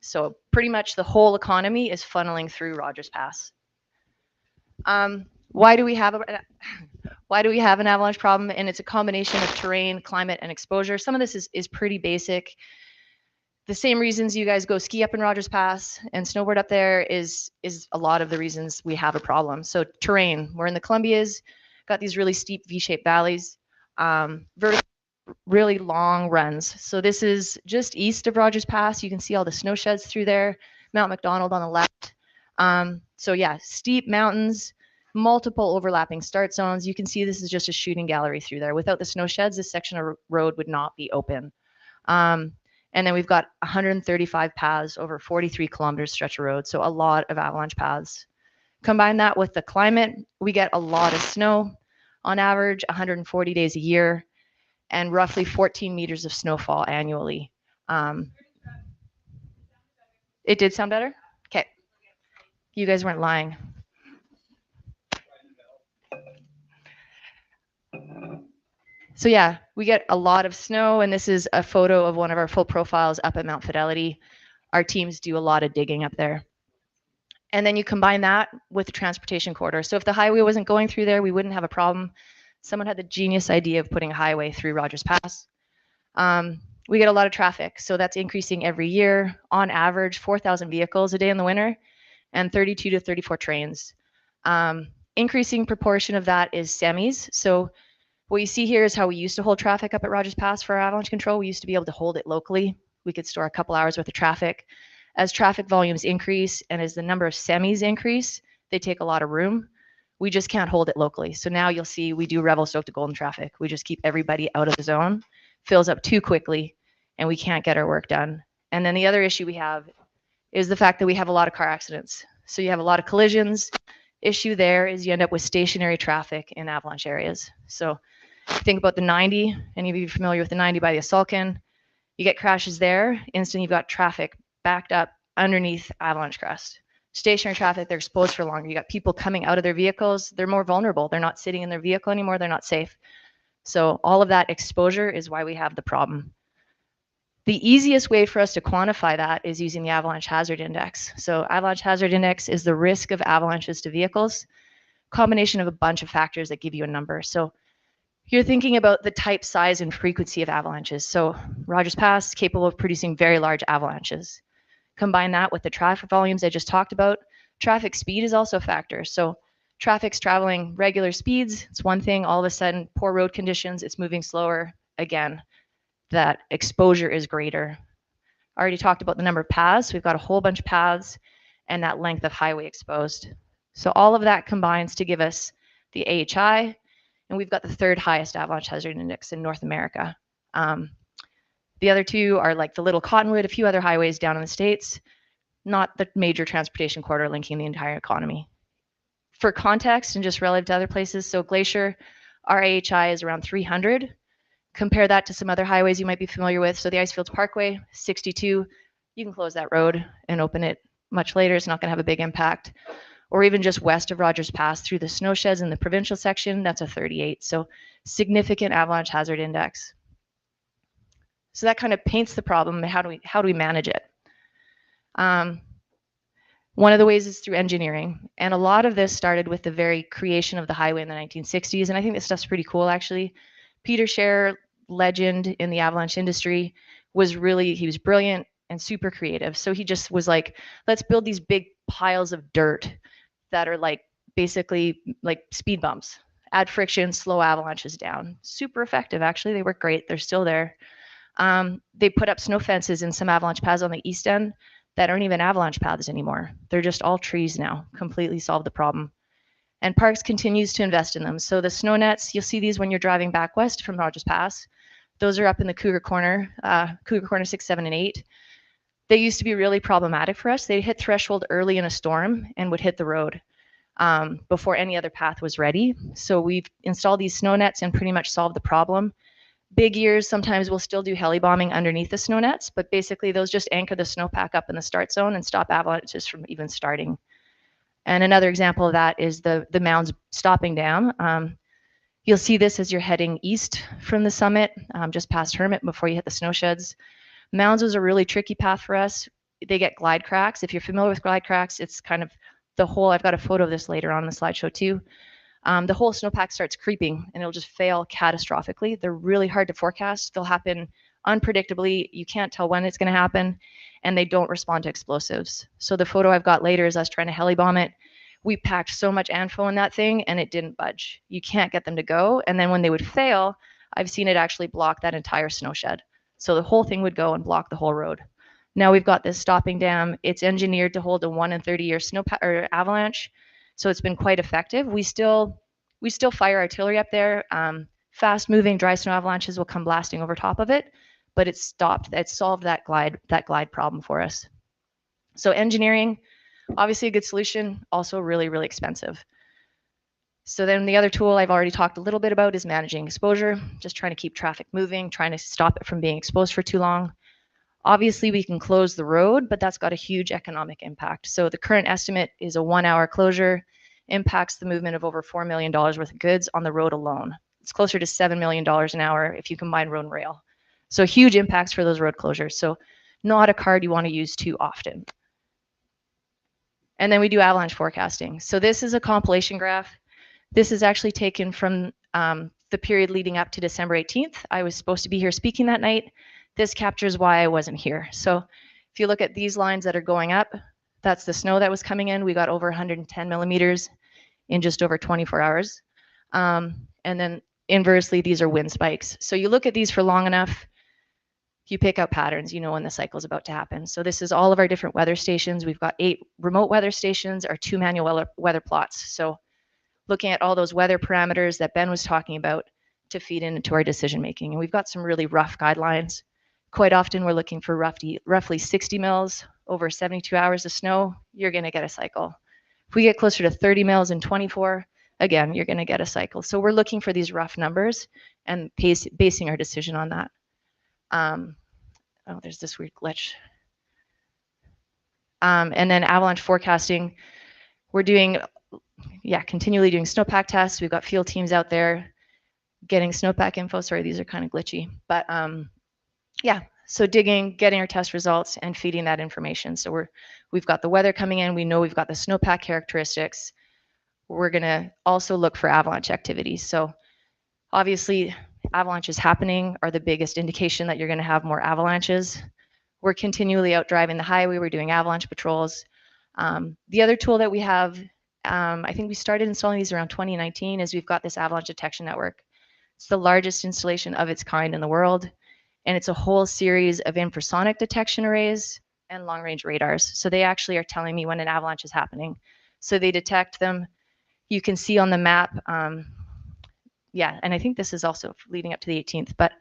So pretty much the whole economy is funneling through Rogers Pass. Why do we have an avalanche problem? And it's a combination of terrain, climate, and exposure. Some of this is pretty basic. The same reasons you guys go ski up in Rogers Pass and snowboard up there is a lot of the reasons we have a problem. So terrain, we're in the Columbias, got these really steep V-shaped valleys, really long runs. So this is just east of Rogers Pass. You can see all the snow sheds through there, Mount McDonald on the left. So yeah, steep mountains, multiple overlapping start zones. You can see this is just a shooting gallery through there. Without the snow sheds, this section of road would not be open. And then we've got 135 paths over 43 kilometers stretch of road. So a lot of avalanche paths. Combine that with the climate, we get a lot of snow, on average 140 days a year, and roughly 14 meters of snowfall annually. It did sound better? Okay. You guys weren't lying. So yeah, we get a lot of snow, and this is a photo of one of our full profiles up at Mount Fidelity. Our teams do a lot of digging up there. And then you combine that with the transportation corridor. So if the highway wasn't going through there, we wouldn't have a problem. Someone had the genius idea of putting a highway through Rogers Pass. We get a lot of traffic, so that's increasing every year. On average, 4,000 vehicles a day in the winter, and 32 to 34 trains. Increasing proportion of that is semis. So what you see here is how we used to hold traffic up at Rogers Pass for our avalanche control. We used to be able to hold it locally. We could store a couple hours worth of traffic. As traffic volumes increase and as the number of semis increase, they take a lot of room. We just can't hold it locally. So now you'll see we do Revelstoke to Golden traffic. We just keep everybody out of the zone, fills up too quickly, and we can't get our work done. And then the other issue we have is the fact that we have a lot of car accidents. So you have a lot of collisions. Issue there is you end up with stationary traffic in avalanche areas. So think about the 90. Any of you familiar with the 90 by the Salkin? You get crashes there, instantly you've got traffic backed up underneath avalanche crest. Stationary traffic, they're exposed for longer. You got people coming out of their vehicles, they're more vulnerable. They're not sitting in their vehicle anymore, they're not safe. So all of that exposure is why we have the problem. The easiest way for us to quantify that is using the avalanche hazard index. So avalanche hazard index is the risk of avalanches to vehicles, combination of a bunch of factors that give you a number. So you're thinking about the type, size, and frequency of avalanches. So Rogers Pass, capable of producing very large avalanches. Combine that with the traffic volumes I just talked about. Traffic speed is also a factor. So traffic's traveling regular speeds, it's one thing. All of a sudden, poor road conditions, it's moving slower. Again, that exposure is greater. I already talked about the number of paths. We've got a whole bunch of paths and that length of highway exposed. So all of that combines to give us the AHI, and we've got the third highest avalanche hazard index in North America. The other two are like the Little Cottonwood, a few other highways down in the States, not the major transportation corridor linking the entire economy. For context and just relative to other places, so Glacier, our AHI is around 300. Compare that to some other highways you might be familiar with. So the Icefields Parkway, 62. You can close that road and open it much later. It's not going to have a big impact. Or even just west of Rogers Pass through the snow sheds in the provincial section, that's a 38. So significant avalanche hazard index. So that kind of paints the problem. How do we manage it? One of the ways is through engineering. And a lot of this started with the very creation of the highway in the 1960s. And I think this stuff's pretty cool, actually. Peter Scher, legend in the avalanche industry, he was brilliant and super creative. So he just was like, let's build these big piles of dirt that are like basically like speed bumps, add friction, slow avalanches down. Super effective, actually. They work great. They're still there. They put up snow fences in some avalanche paths on the east end that aren't even avalanche paths anymore. They're just all trees now, completely solved the problem. And Parks continues to invest in them. So the snow nets, you'll see these when you're driving back west from Rogers Pass. Those are up in the Cougar Corner 6, 7, and 8. They used to be really problematic for us. They hit threshold early in a storm and would hit the road before any other path was ready. So we've installed these snow nets and pretty much solved the problem. Big years, sometimes we'll still do heli bombing underneath the snow nets, but basically those just anchor the snowpack up in the start zone and stop avalanches from even starting. And another example of that is the Mounds stopping dam. You'll see this as you're heading east from the summit, just past Hermit before you hit the snow sheds. Mounds was a really tricky path for us. They get glide cracks. If you're familiar with glide cracks, it's kind of the whole, I've got a photo of this later on the slideshow too. The whole snowpack starts creeping and it'll just fail catastrophically. They're really hard to forecast. They'll happen unpredictably. You can't tell when it's going to happen, and they don't respond to explosives. So the photo I've got later is us trying to heli bomb it. We packed so much ANFO in that thing and it didn't budge. You can't get them to go. And then when they would fail, I've seen it actually block that entire snow shed. So the whole thing would go and block the whole road. Now we've got this stopping dam. It's engineered to hold a 1 in 30 year avalanche. So it's been quite effective. We still fire artillery up there. Fast moving dry snow avalanches will come blasting over top of it, but it's stopped. It's solved that glide problem for us. So engineering, obviously a good solution, also really, really expensive. So then the other tool I've already talked a little bit about is managing exposure, just trying to keep traffic moving, trying to stop it from being exposed for too long. Obviously, we can close the road, but that's got a huge economic impact. So the current estimate is a 1 hour closure impacts the movement of over $4 million worth of goods on the road alone. It's closer to $7 million an hour if you combine road and rail. So huge impacts for those road closures. So not a card you want to use too often. And then we do avalanche forecasting. So this is a compilation graph. This is actually taken from the period leading up to December 18th. I was supposed to be here speaking that night. This captures why I wasn't here. So if you look at these lines that are going up, that's the snow that was coming in. We got over 110 millimeters in just over 24 hours. And then inversely, these are wind spikes. So you look at these for long enough, you pick out patterns, you know when the cycle is about to happen. So this is all of our different weather stations. We've got 8 remote weather stations, our 2 manual weather plots. So looking at all those weather parameters that Ben was talking about to feed into our decision making. And we've got some really rough guidelines. Quite often we're looking for roughly 60 mils over 72 hours of snow, you're going to get a cycle. If we get closer to 30 mils in 24, again, you're going to get a cycle. So we're looking for these rough numbers and basing our decision on that. Oh, there's this weird glitch. And then avalanche forecasting, we're doing, continually doing snowpack tests. We've got field teams out there getting snowpack info. Sorry, these are kind of glitchy, but so digging, getting our test results, and feeding that information. So we've got the weather coming in. We know we've got the snowpack characteristics. We're gonna also look for avalanche activity. So obviously, avalanches happening are the biggest indication that you're gonna have more avalanches. We're continually out driving the highway. We're doing avalanche patrols. The other tool that we have, I think we started installing these around 2019, is we've got this avalanche detection network. It's the largest installation of its kind in the world. And it's a whole series of infrasonic detection arrays and long-range radars. So they actually are telling me when an avalanche is happening. So they detect them. You can see on the map, and I think this is also leading up to the 18th, but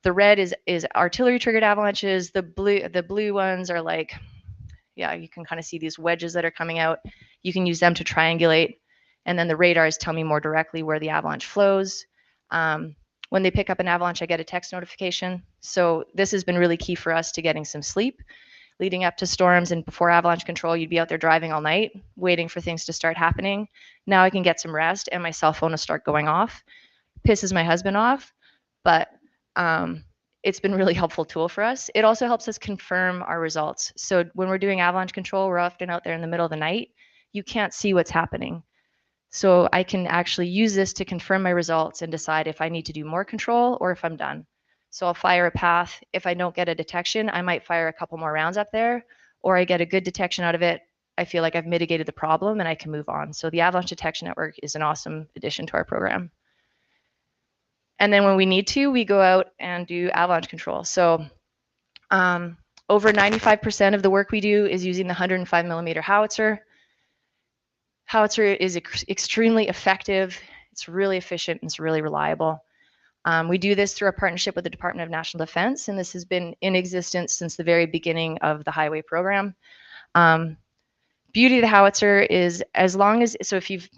the red is artillery triggered avalanches. The blue ones are like, you can kind of see these wedges that are coming out. You can use them to triangulate. And then the radars tell me more directly where the avalanche flows. When they pick up an avalanche, I get a text notification. So this has been really key for us to getting some sleep. Leading up to storms and before avalanche control, you'd be out there driving all night, waiting for things to start happening. Now I can get some rest and my cell phone will start going off. Pisses my husband off, but it's been a really helpful tool for us. It also helps us confirm our results. So when we're doing avalanche control, we're often out there in the middle of the night. You can't see what's happening. So I can actually use this to confirm my results and decide if I need to do more control or if I'm done. So I'll fire a path. If I don't get a detection, I might fire a couple more rounds up there, or I get a good detection out of it. I feel like I've mitigated the problem and I can move on. So the Avalanche Detection Network is an awesome addition to our program. And then when we need to, we go out and do avalanche control. So over 95% of the work we do is using the 105 millimeter howitzer. Howitzer is extremely effective. It's really efficient and it's really reliable. We do this through our partnership with the Department of National Defense, and this has been in existence since the very beginning of the highway program. Beauty of the howitzer is so if you've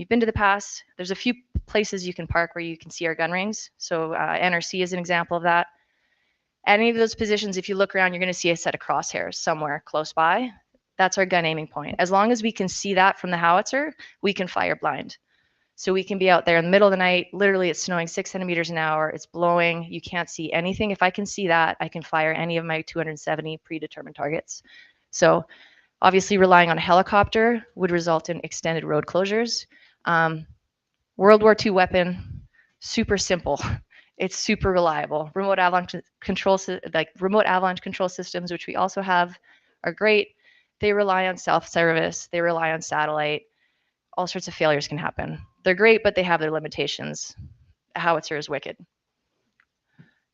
been to the pass, there's a few places you can park where you can see our gun rings. So NRC is an example of that. At any of those positions, if you look around, you're going to see a set of crosshairs somewhere close by. That's our gun aiming point. As long as we can see that from the howitzer, we can fire blind. So we can be out there in the middle of the night, literally it's snowing 6 centimeters an hour, it's blowing, you can't see anything. If I can see that, I can fire any of my 270 predetermined targets. So obviously relying on a helicopter would result in extended road closures. World War II weapon, super simple. It's super reliable. Remote avalanche control systems, which we also have, are great. They rely on self-service. They rely on satellite. All sorts of failures can happen. They're great, but they have their limitations. A howitzer is wicked.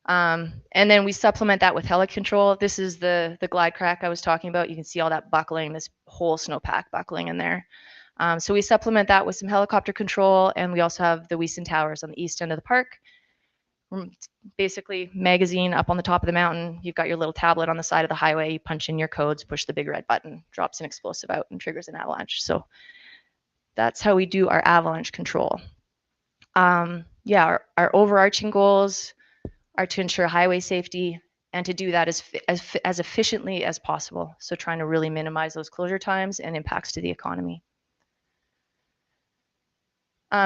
And then we supplement that with heli control. This is the glide crack I was talking about. You can see all that buckling, this whole snowpack buckling in there. So we supplement that with some helicopter control, and we also have the Wiesen Towers on the east end of the park. Basically, magazine up on the top of the mountain. You've got your little tablet on the side of the highway. You punch in your codes, push the big red button, drops an explosive out, and triggers an avalanche. So that's how we do our avalanche control. Our overarching goals are to ensure highway safety and to do that as efficiently as possible. So trying to really minimize those closure times and impacts to the economy.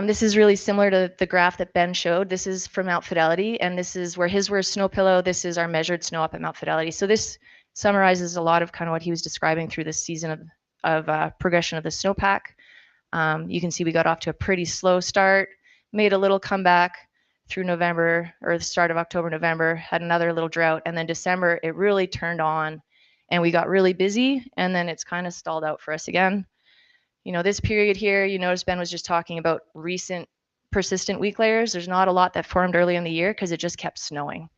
This is really similar to the graph that Ben showed. This is from Mount Fidelity, and this is where his were snow pillow. This is our measured snow up at Mount Fidelity. So this summarizes a lot of kind of what he was describing through this season of progression of the snowpack. You can see we got off to a pretty slow start, made a little comeback through November, or the start of October, November, had another little drought, and then December, it really turned on and we got really busy, and then it's kind of stalled out for us again. You know, this period here, you notice Ben was just talking about recent persistent weak layers. There's not a lot that formed early in the year because it just kept snowing.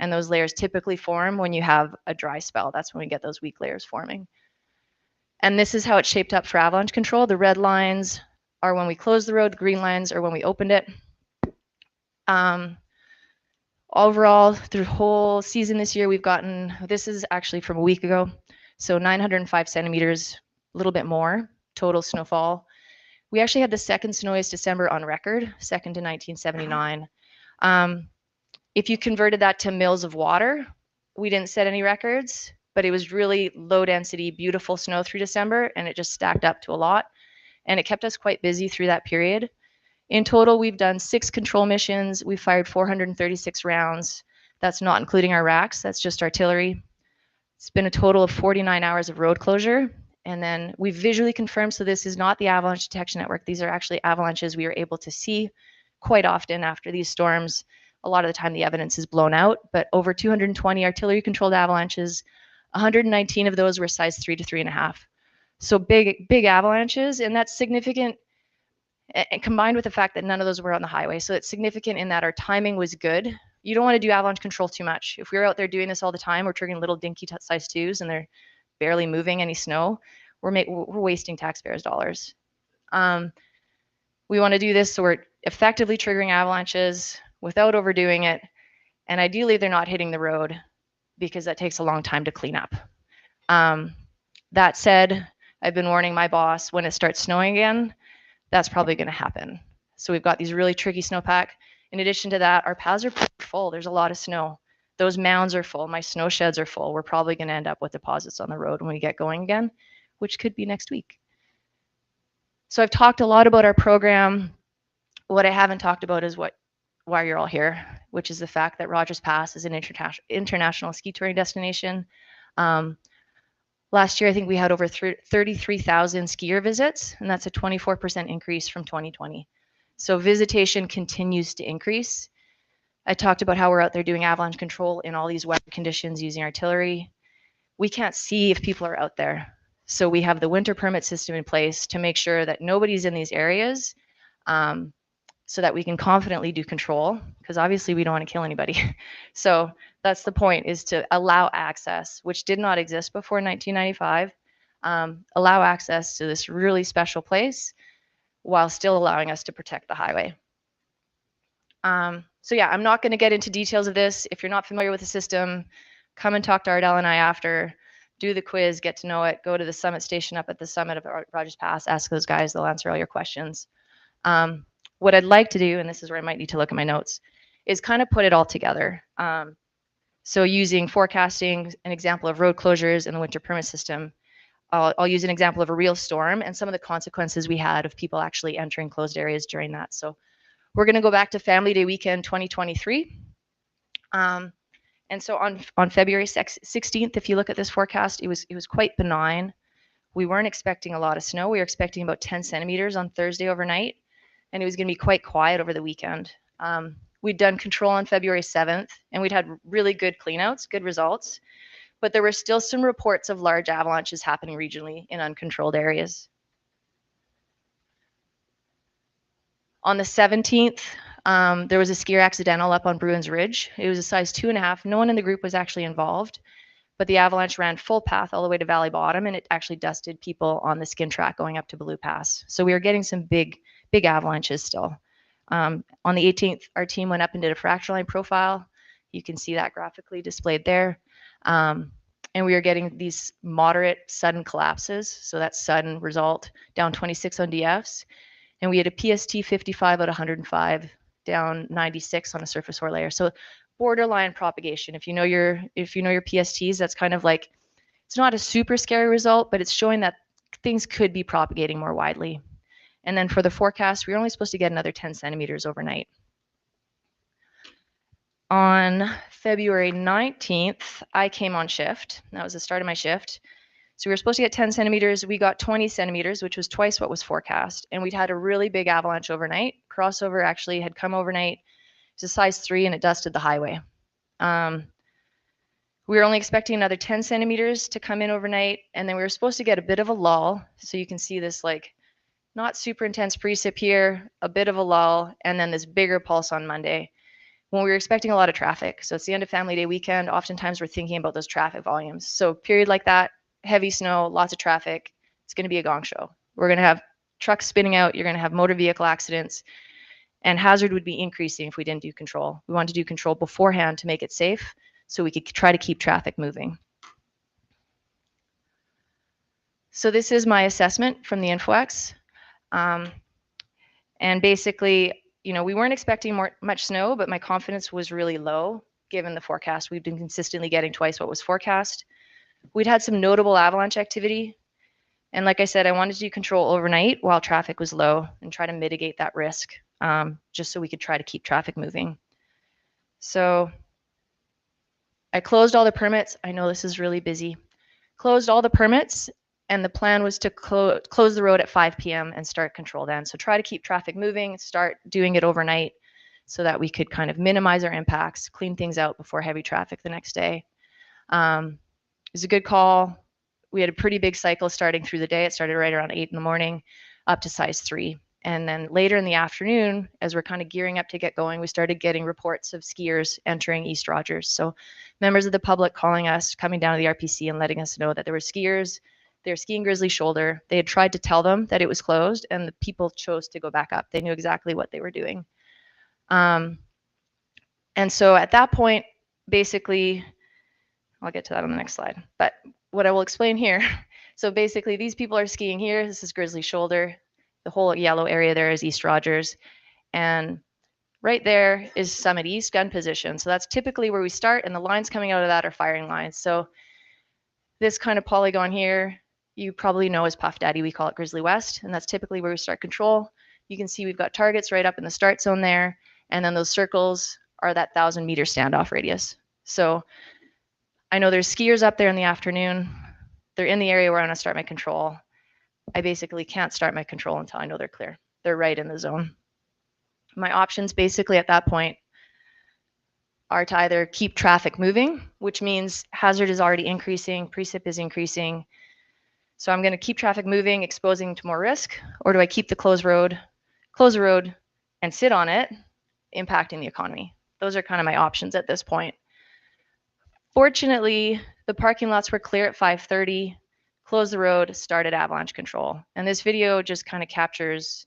And those layers typically form when you have a dry spell. That's when we get those weak layers forming. And this is how it's shaped up for avalanche control. The red lines are when we closed the road, the green lines are when we opened it. Overall, through the whole season this year, we've gotten, this is actually from a week ago, so 905 centimeters, a little bit more total snowfall. We actually had the second snowiest December on record, second to 1979. If you converted that to mils of water, we didn't set any records, but it was really low density, beautiful snow through December, and it just stacked up to a lot. And it kept us quite busy through that period. In total, we've done 6 control missions. We fired 436 rounds. That's not including our racks, that's just artillery. It's been a total of 49 hours of road closure. And then we visually confirmed, so this is not the avalanche detection network. These are actually avalanches we are able to see quite often after these storms. A lot of the time the evidence is blown out, but over 220 artillery controlled avalanches, 119 of those were size 3 to 3.5. So big avalanches, and that's significant, and combined with the fact that none of those were on the highway. So it's significant in that our timing was good. You don't want to do avalanche control too much. If we're out there doing this all the time, we're triggering little dinky size 2s and they're barely moving any snow, we're wasting taxpayers' dollars. We want to do this so we're effectively triggering avalanches without overdoing it, and ideally they're not hitting the road because that takes a long time to clean up. That said, I've been warning my boss, when it starts snowing again, that's probably going to happen. So we've got these really tricky snowpack. In addition to that, our paths are pretty full. There's a lot of snow. Those mounds are full. My snow sheds are full. We're probably going to end up with deposits on the road when we get going again, which could be next week. So I've talked a lot about our program. What I haven't talked about is why you're all here, which is the fact that Rogers Pass is an international ski touring destination. Last year, I think we had over 33,000 skier visits, and that's a 24% increase from 2020. So visitation continues to increase. I talked about how we're out there doing avalanche control in all these weather conditions using artillery. We can't see if people are out there. So we have the winter permit system in place to make sure that nobody's in these areas, so that we can confidently do control, because obviously we don't want to kill anybody. So that's the point, is to allow access, which did not exist before 1995, allow access to this really special place while still allowing us to protect the highway. So yeah, I'm not going to get into details of this. If you're not familiar with the system, come and talk to Ardell and I after, do the quiz, get to know it, go to the summit station up at the summit of Rogers Pass, ask those guys, they'll answer all your questions. What I'd like to do, and this is where I might need to look at my notes, is kind of put it all together. So using forecasting, an example of road closures and the winter permit system, I'll use an example of a real storm and some of the consequences we had of people actually entering closed areas during that. So we're going to go back to Family Day weekend 2023. And so on February 16th, if you look at this forecast, it was quite benign. We weren't expecting a lot of snow. We were expecting about 10 centimeters on Thursday overnight, and it was going to be quite quiet over the weekend. We'd done control on February 7th, and we'd had really good cleanouts, good results, but there were still some reports of large avalanches happening regionally in uncontrolled areas. On the 17th, there was a skier accidental up on Bruins Ridge. It was a size 2.5. No one in the group was actually involved, but the avalanche ran full path all the way to Valley Bottom, and it actually dusted people on the skin track going up to Blue Pass. So we were getting some big avalanches still. On the 18th, our team went up and did a fracture line profile. You can see that graphically displayed there. And we were getting these moderate sudden collapses. So that's sudden result, down 26 on DFs. And we had a PST 55 out of 105, down 96 on a surface hoar layer. So borderline propagation. If you know your PSTs, that's kind of like, it's not a super scary result, but it's showing that things could be propagating more widely. And then for the forecast, we were only supposed to get another 10 centimeters overnight. On February 19th, I came on shift. That was the start of my shift. So we were supposed to get 10 centimeters. We got 20 centimeters, which was twice what was forecast. And we'd had a really big avalanche overnight. Crossover actually had come overnight. It was a size 3 and it dusted the highway. We were only expecting another 10 centimeters to come in overnight. And then we were supposed to get a bit of a lull. So you can see this like not super intense precip here, a bit of a lull, and then this bigger pulse on Monday when we were expecting a lot of traffic. So it's the end of Family Day weekend. Oftentimes we're thinking about those traffic volumes. So period like that, heavy snow, lots of traffic, it's going to be a gong show. We're going to have trucks spinning out. You're going to have motor vehicle accidents, and hazard would be increasing if we didn't do control. We wanted to do control beforehand to make it safe so we could try to keep traffic moving. So this is my assessment from the InfoX. And basically, we weren't expecting much snow, but my confidence was really low. given the forecast. We've been consistently getting twice what was forecast. We'd had some notable avalanche activity. And like I said, I wanted to do control overnight while traffic was low and try to mitigate that risk, just so we could try to keep traffic moving. So I closed all the permits. I know this is really busy. Closed all the permits, and the plan was to close the road at 5 p.m. and start control then. So try to keep traffic moving, start doing it overnight so that we could kind of minimize our impacts, clean things out before heavy traffic the next day. It was a good call. We had a pretty big cycle starting through the day. It started right around 8 in the morning up to size 3. And then later in the afternoon, as we're kind of gearing up to get going, we started getting reports of skiers entering East Rogers. So members of the public calling us, coming down to the RPC and letting us know that there were skiers. They were skiing Grizzly Shoulder. They had tried to tell them that it was closed, and the people chose to go back up. They knew exactly what they were doing. And so at that point, basically, I'll get to that on the next slide. But what I will explain here, so basically these people are skiing here. This is Grizzly Shoulder. The whole yellow area there is East Rogers. And right there is Summit East gun position. So that's typically where we start, and the lines coming out of that are firing lines. So this kind of polygon here, you probably know as Puff Daddy. We call it Grizzly West, and that's typically where we start control. You can see we've got targets right up in the start zone there, and then those circles are that 1,000-meter standoff radius. So I know there's skiers up there in the afternoon. They're in the area where I want to start my control. I basically can't start my control until I know they're clear. They're right in the zone. My options basically at that point are to either keep traffic moving, which means hazard is already increasing, precip is increasing. So I'm going to keep traffic moving, exposing to more risk, or do I keep the close the road and sit on it, impacting the economy? Those are kind of my options at this point. Fortunately, the parking lots were clear at 5:30, closed the road, started avalanche control. And this video just kind of captures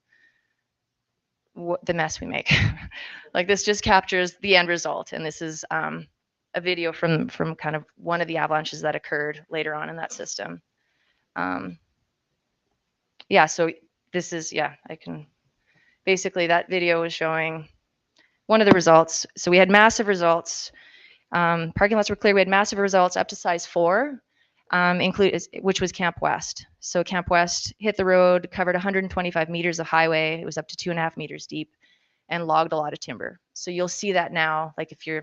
the mess we make. Like this just captures the end result. And this is a video from kind of one of the avalanches that occurred later on in that system. Yeah, so this is, yeah, I can, basically that video was showing one of the results. So we had massive results. Parking lots were clear. We had massive results up to size 4, which was Camp West. So Camp West hit the road, covered 125 meters of highway. It was up to 2.5 meters deep and logged a lot of timber. So you'll see that now, like if you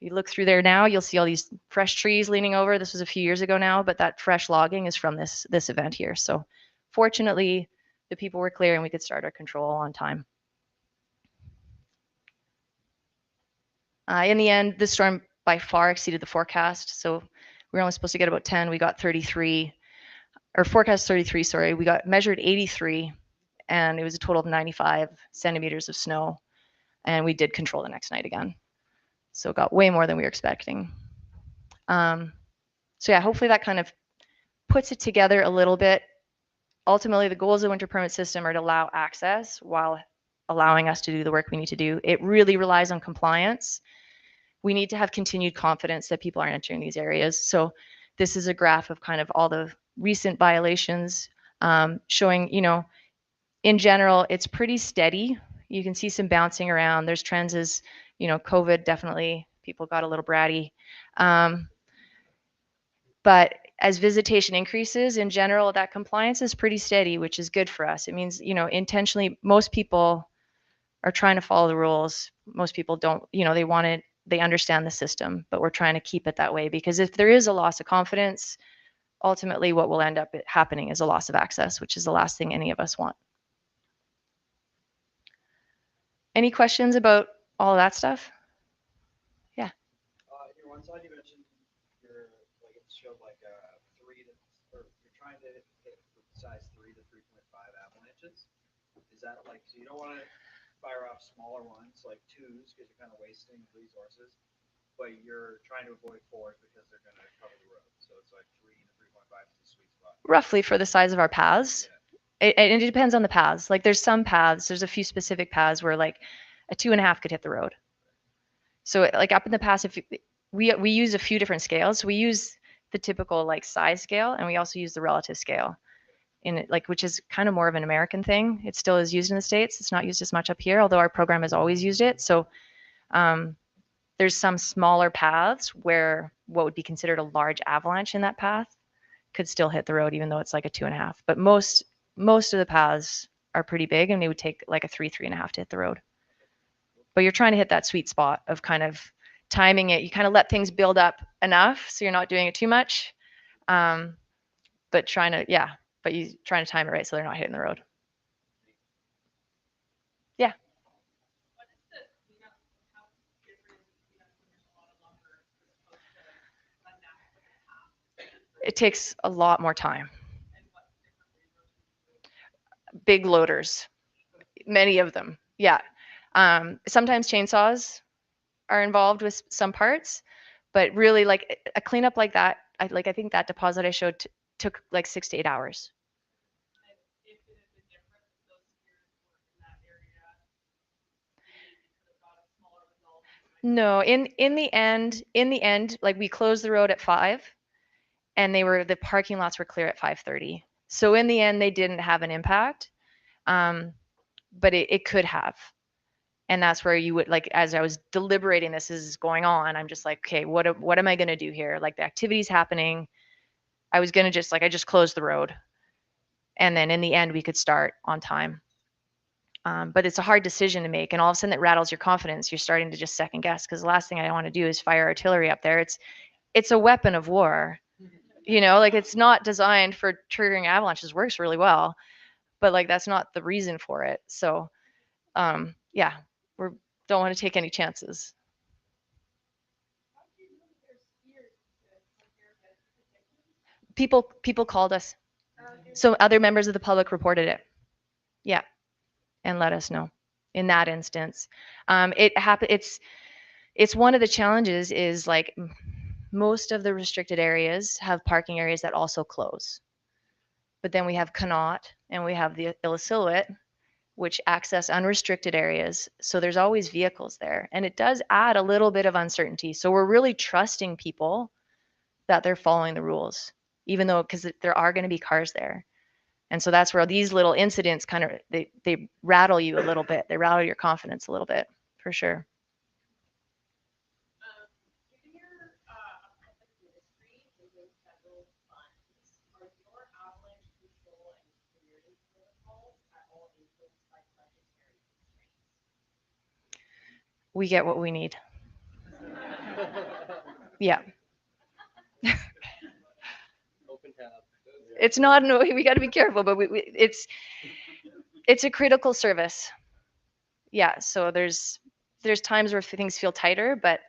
look through there now, you'll see all these fresh trees leaning over. This was a few years ago now, but that fresh logging is from this event here. So fortunately, the people were clear and we could start our control on time. In the end, this storm by far exceeded the forecast. So we were only supposed to get about 10. We got 33, or forecast 33, sorry. We got measured 83, and it was a total of 95 centimeters of snow. And we did control the next night again. So it got way more than we were expecting. So yeah, hopefully that kind of puts it together a little bit. Ultimately, the goals of the winter permit system are to allow access while allowing us to do the work we need to do. It really relies on compliance. We need to have continued confidence that people aren't entering these areas. So this is a graph of kind of all the recent violations showing, you know, in general, it's pretty steady. You can see some bouncing around. There's trends as, you know, COVID definitely, people got a little bratty. But as visitation increases, in general, that compliance is pretty steady, which is good for us. It means, you know, intentionally, most people are trying to follow the rules. Most people don't, you know, they understand the system, but we're trying to keep it that way, because if there is a loss of confidence, ultimately what will end up happening is a loss of access, which is the last thing any of us want. Any questions about all of that stuff? Yeah. Your one slide you mentioned, like it showed like you're trying to hit size 3 to 3.5 avalanches. Is that like, so you don't want to fire off smaller ones like 2s because you're kind of wasting resources, but you're trying to avoid 4s because they're going to cover the road. So it's like 3 to 3.5 is the sweet spot. Roughly for the size of our paths. Yeah. It depends on the paths. Like there's some paths, there's a few specific paths where like a 2.5 could hit the road. So like up in the pass, if we use a few different scales. We use the typical like size scale, and we also use the relative scale in it, like, which is kind of more of an American thing. It still is used in the States. It's not used as much up here, although our program has always used it. So There's some smaller paths where what would be considered a large avalanche in that path could still hit the road, even though it's like a 2.5. But most of the paths are pretty big, and they would take like a 3.5 to hit the road. But you're trying to hit that sweet spot of kind of timing it. You kind of let things build up enough so you're not doing it too much, but trying to time it right so they're not hitting the road. Yeah. It takes a lot more time. Big loaders, many of them. Yeah. Sometimes chainsaws are involved with some parts, but really like a cleanup like that, I think that deposit I showed took like 6 to 8 hours. No, in the end, like we closed the road at 5, and the parking lots were clear at 5:30. So in the end, they didn't have an impact, but it could have. And that's where you would, like, as I was deliberating this is going on, I'm just like, okay, what am I going to do here? Like, the activity's happening. I was going to I just closed the road. And then in the end, we could start on time. But it's a hard decision to make. And all of a sudden it rattles your confidence. You're starting to just second guess, because the last thing I want to do is fire artillery up there. It's a weapon of war. You know, like, it's not designed for triggering avalanches. Works really well, but like, that's not the reason for it. So yeah, we don't want to take any chances. People called us. So other members of the public reported it. Yeah. And let us know in that instance. It's one of the challenges is, like, most of the restricted areas have parking areas that also close. But then we have Connaught and we have the Illecillewaet, which access unrestricted areas. So there's always vehicles there. And it does add a little bit of uncertainty. So we're really trusting people that they're following the rules, even though, because there are going to be cars there. And so that's where these little incidents kind of, they rattle you a little bit. They rattle your confidence a little bit, for sure. We get what we need. Yeah. It's not, we got to be careful, but it's a critical service. Yeah, so there's times where things feel tighter, but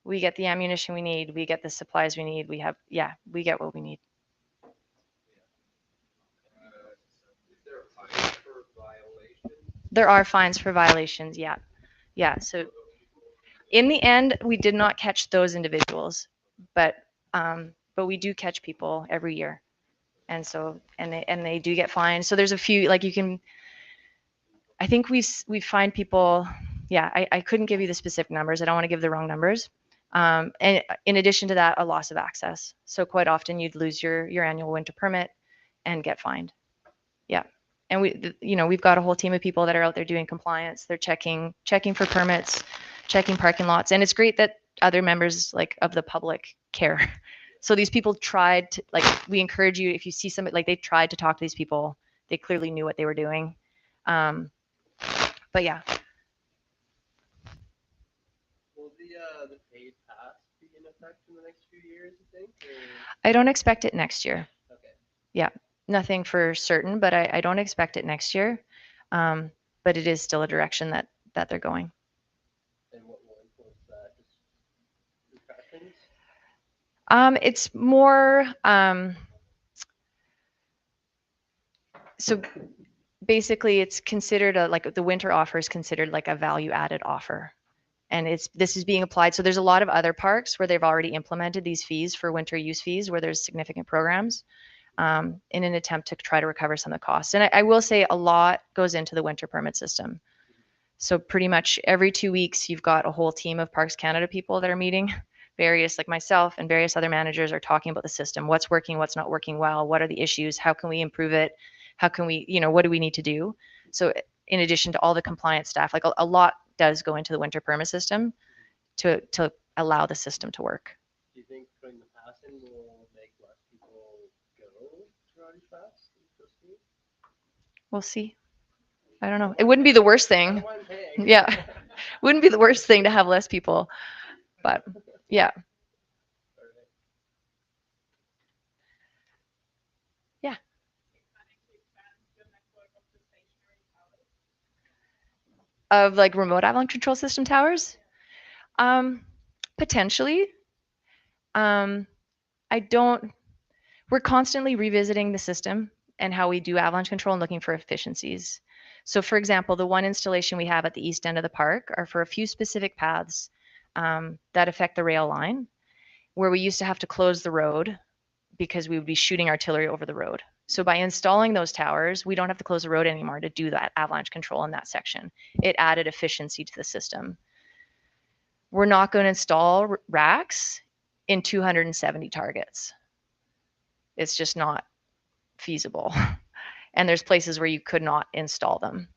we get the ammunition we need, we get the supplies we need, we get what we need. There are fines for violations, yeah. Yeah, so in the end, we did not catch those individuals, but we do catch people every year. And so, and they do get fined. So there's a few, like, I think we find people, yeah, I couldn't give you the specific numbers. I don't want to give the wrong numbers. And in addition to that, a loss of access. So quite often you'd lose your annual winter permit and get fined. Yeah. And we've got a whole team of people that are out there doing compliance. They're checking for permits, checking parking lots. And it's great that other members, like, of the public care. So these people tried to, like, we encourage you, if you see somebody, like, they tried to talk to these people, they clearly knew what they were doing. But yeah. Will the paid pass be in effect in the next few years, you think? Or? I don't expect it next year. Okay. Yeah, nothing for certain, but I don't expect it next year. But it is still a direction that they're going. And what will influence that? Just repercussions? It's more, so basically it's considered like the winter offer is considered like a value added offer. And this is being applied. So there's a lot of other parks where they've already implemented these fees for winter use fees, where there's significant programs in an attempt to try to recover some of the costs. And I will say a lot goes into the winter permit system. So pretty much every 2 weeks, you've got a whole team of Parks Canada people that are meeting. Various, like myself and various other managers, are talking about the system, what's working, what's not working well, what are the issues, how can we improve it, how can we, what do we need to do? So in addition to all the compliance staff, like a lot does go into the winter permit system. to allow the system to work. Do you think putting the pass in will make less people go to Rogers Pass? We'll see. I don't know. It wouldn't be the worst I thing. don't mind paying. Yeah. Wouldn't be the worst thing to have less people. But yeah. Yeah. Of like remote avalanche control system towers? Potentially. We're constantly revisiting the system and how we do avalanche control and looking for efficiencies. So for example, the one installation we have at the east end of the park are for a few specific paths that affect the rail line, where we used to have to close the road because we would be shooting artillery over the road. So by installing those towers, we don't have to close the road anymore to do that avalanche control in that section. It added efficiency to the system. We're not going to install racks in 270 targets. It's just not feasible. And there's places where you could not install them.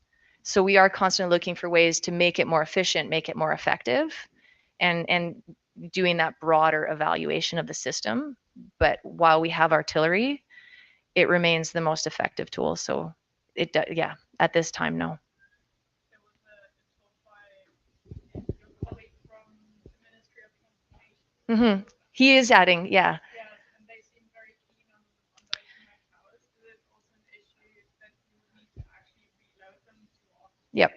So we are constantly looking for ways to make it more efficient, make it more effective, and doing that broader evaluation of the system. But while we have artillery, it remains the most effective tool. So it does, yeah, at this time, no. Mm-hmm. He is adding, yeah. Yep.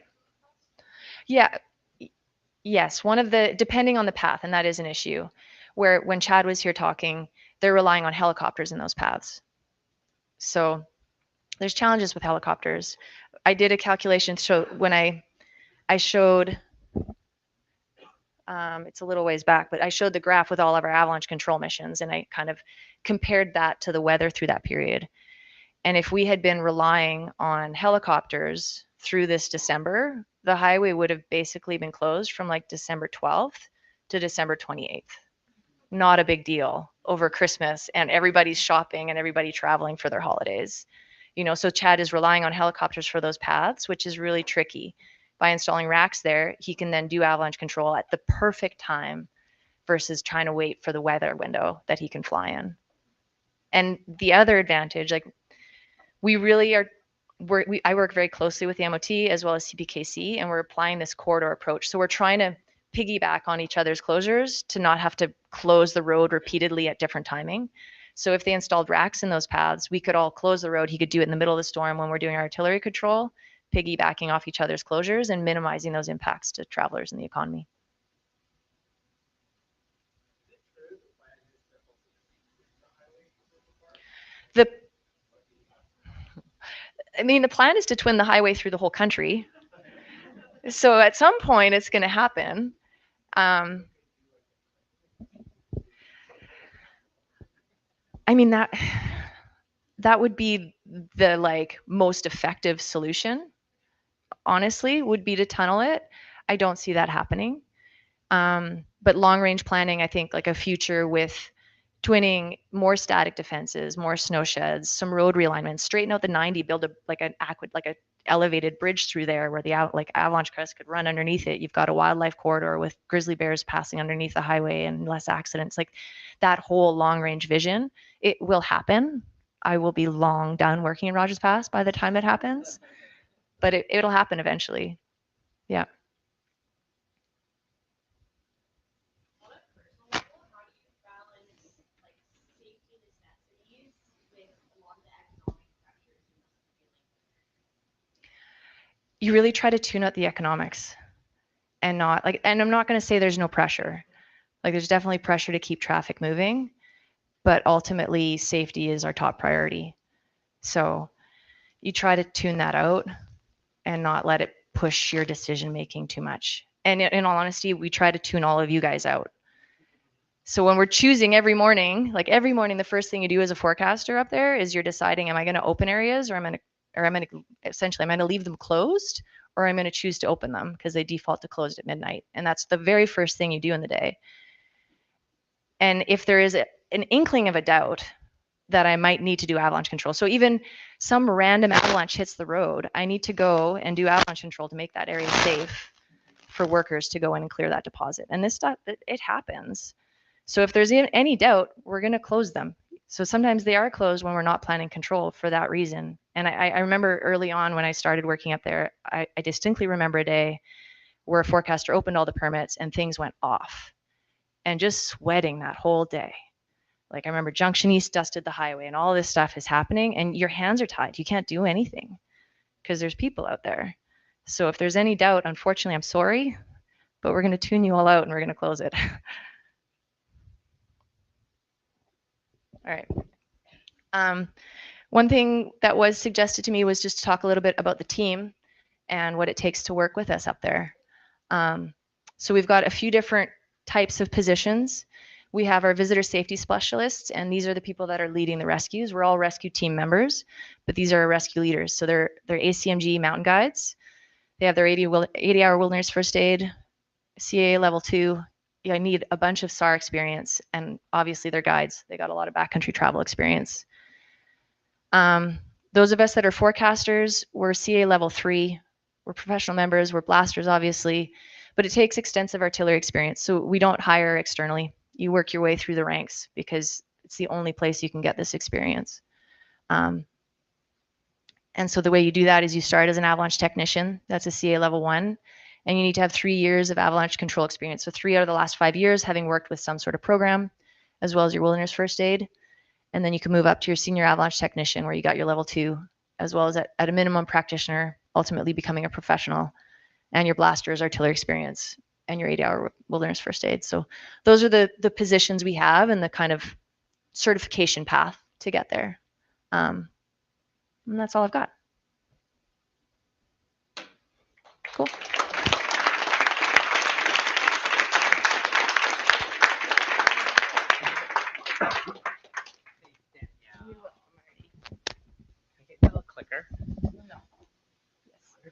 Yeah. Yes, one of the, depending on the path, and that is an issue, where when Chad was here talking, they're relying on helicopters in those paths. So there's challenges with helicopters. I did a calculation, so when I showed, it's a little ways back, but I showed the graph with all of our avalanche control missions, and I kind of compared that to the weather through that period. And if we had been relying on helicopters through this December, the highway would have basically been closed from like December 12th to December 28th. Not a big deal over Christmas, and everybody's shopping and everybody traveling for their holidays. You know, so Chad is relying on helicopters for those paths, which is really tricky. By installing racks there, he can then do avalanche control at the perfect time versus trying to wait for the weather window that he can fly in. And the other advantage, like we really are, I work very closely with the MOT as well as CPKC, and we're applying this corridor approach. So we're trying to piggyback on each other's closures to not have to close the road repeatedly at different timing. So if they installed racks in those paths, we could all close the road. He could do it in the middle of the storm when we're doing our artillery control, piggybacking off each other's closures and minimizing those impacts to travelers and the economy. The plan is to twin the highway through the whole country. So at some point it's going to happen. I mean, that would be the like most effective solution, honestly, would be to tunnel it. I don't see that happening. But long range planning, I think like a future with twinning more static defenses, more snow sheds, some road realignments, straighten out the 90, build a elevated bridge through there where the avalanche crest could run underneath it. You've got a wildlife corridor with grizzly bears passing underneath the highway and less accidents. Like that whole long range vision, it will happen. I will be long done working in Rogers Pass by the time it happens, but it'll happen eventually. Yeah. You really try to tune out the economics and not like, and I'm not going to say there's no pressure. Like there's definitely pressure to keep traffic moving, but ultimately safety is our top priority. So you try to tune that out and not let it push your decision making too much. And in all honesty, we try to tune all of you guys out. So when we're choosing every morning, the first thing you do as a forecaster up there is you're deciding, am I going to open areas or am I going to leave them closed, or I'm going to choose to open them because they default to closed at midnight. And that's the very first thing you do in the day. And if there is an inkling of a doubt that I might need to do avalanche control, so even some random avalanche hits the road, I need to go and do avalanche control to make that area safe for workers to go in and clear that deposit. And this stuff, it happens. So if there's any doubt, we're going to close them. So sometimes they are closed when we're not planning control for that reason. And I remember early on when I started working up there, I distinctly remember a day where a forecaster opened all the permits and things went off, and just sweating that whole day. Like I remember Junction East dusted the highway and all this stuff is happening and your hands are tied. You can't do anything because there's people out there. So if there's any doubt, unfortunately, I'm sorry, but we're going to tune you all out and we're going to close it. All right. One thing that was suggested to me was just to talk a little bit about the team and what it takes to work with us up there. So we've got a few different types of positions. We have our visitor safety specialists, and these are the people that are leading the rescues. We're all rescue team members, but these are our rescue leaders. So they're ACMG mountain guides. They have their 80-hour wilderness first aid, CAA level 2. I need a bunch of SAR experience, and obviously they're guides. They got a lot of backcountry travel experience. Those of us that are forecasters, we're CA level 3. We're professional members, we're blasters, obviously, but it takes extensive artillery experience. So we don't hire externally. You work your way through the ranks because it's the only place you can get this experience. And so the way you do that is you start as an avalanche technician. That's a CA level 1. And you need to have 3 years of avalanche control experience. So 3 out of the last 5 years having worked with some sort of program, as well as your wilderness first aid. And then you can move up to your senior avalanche technician where you got your level 2, as well as at a minimum practitioner, ultimately becoming a professional, and your blasters artillery experience and your 80-hour wilderness first aid. So those are the positions we have and the kind of certification path to get there. And that's all I've got.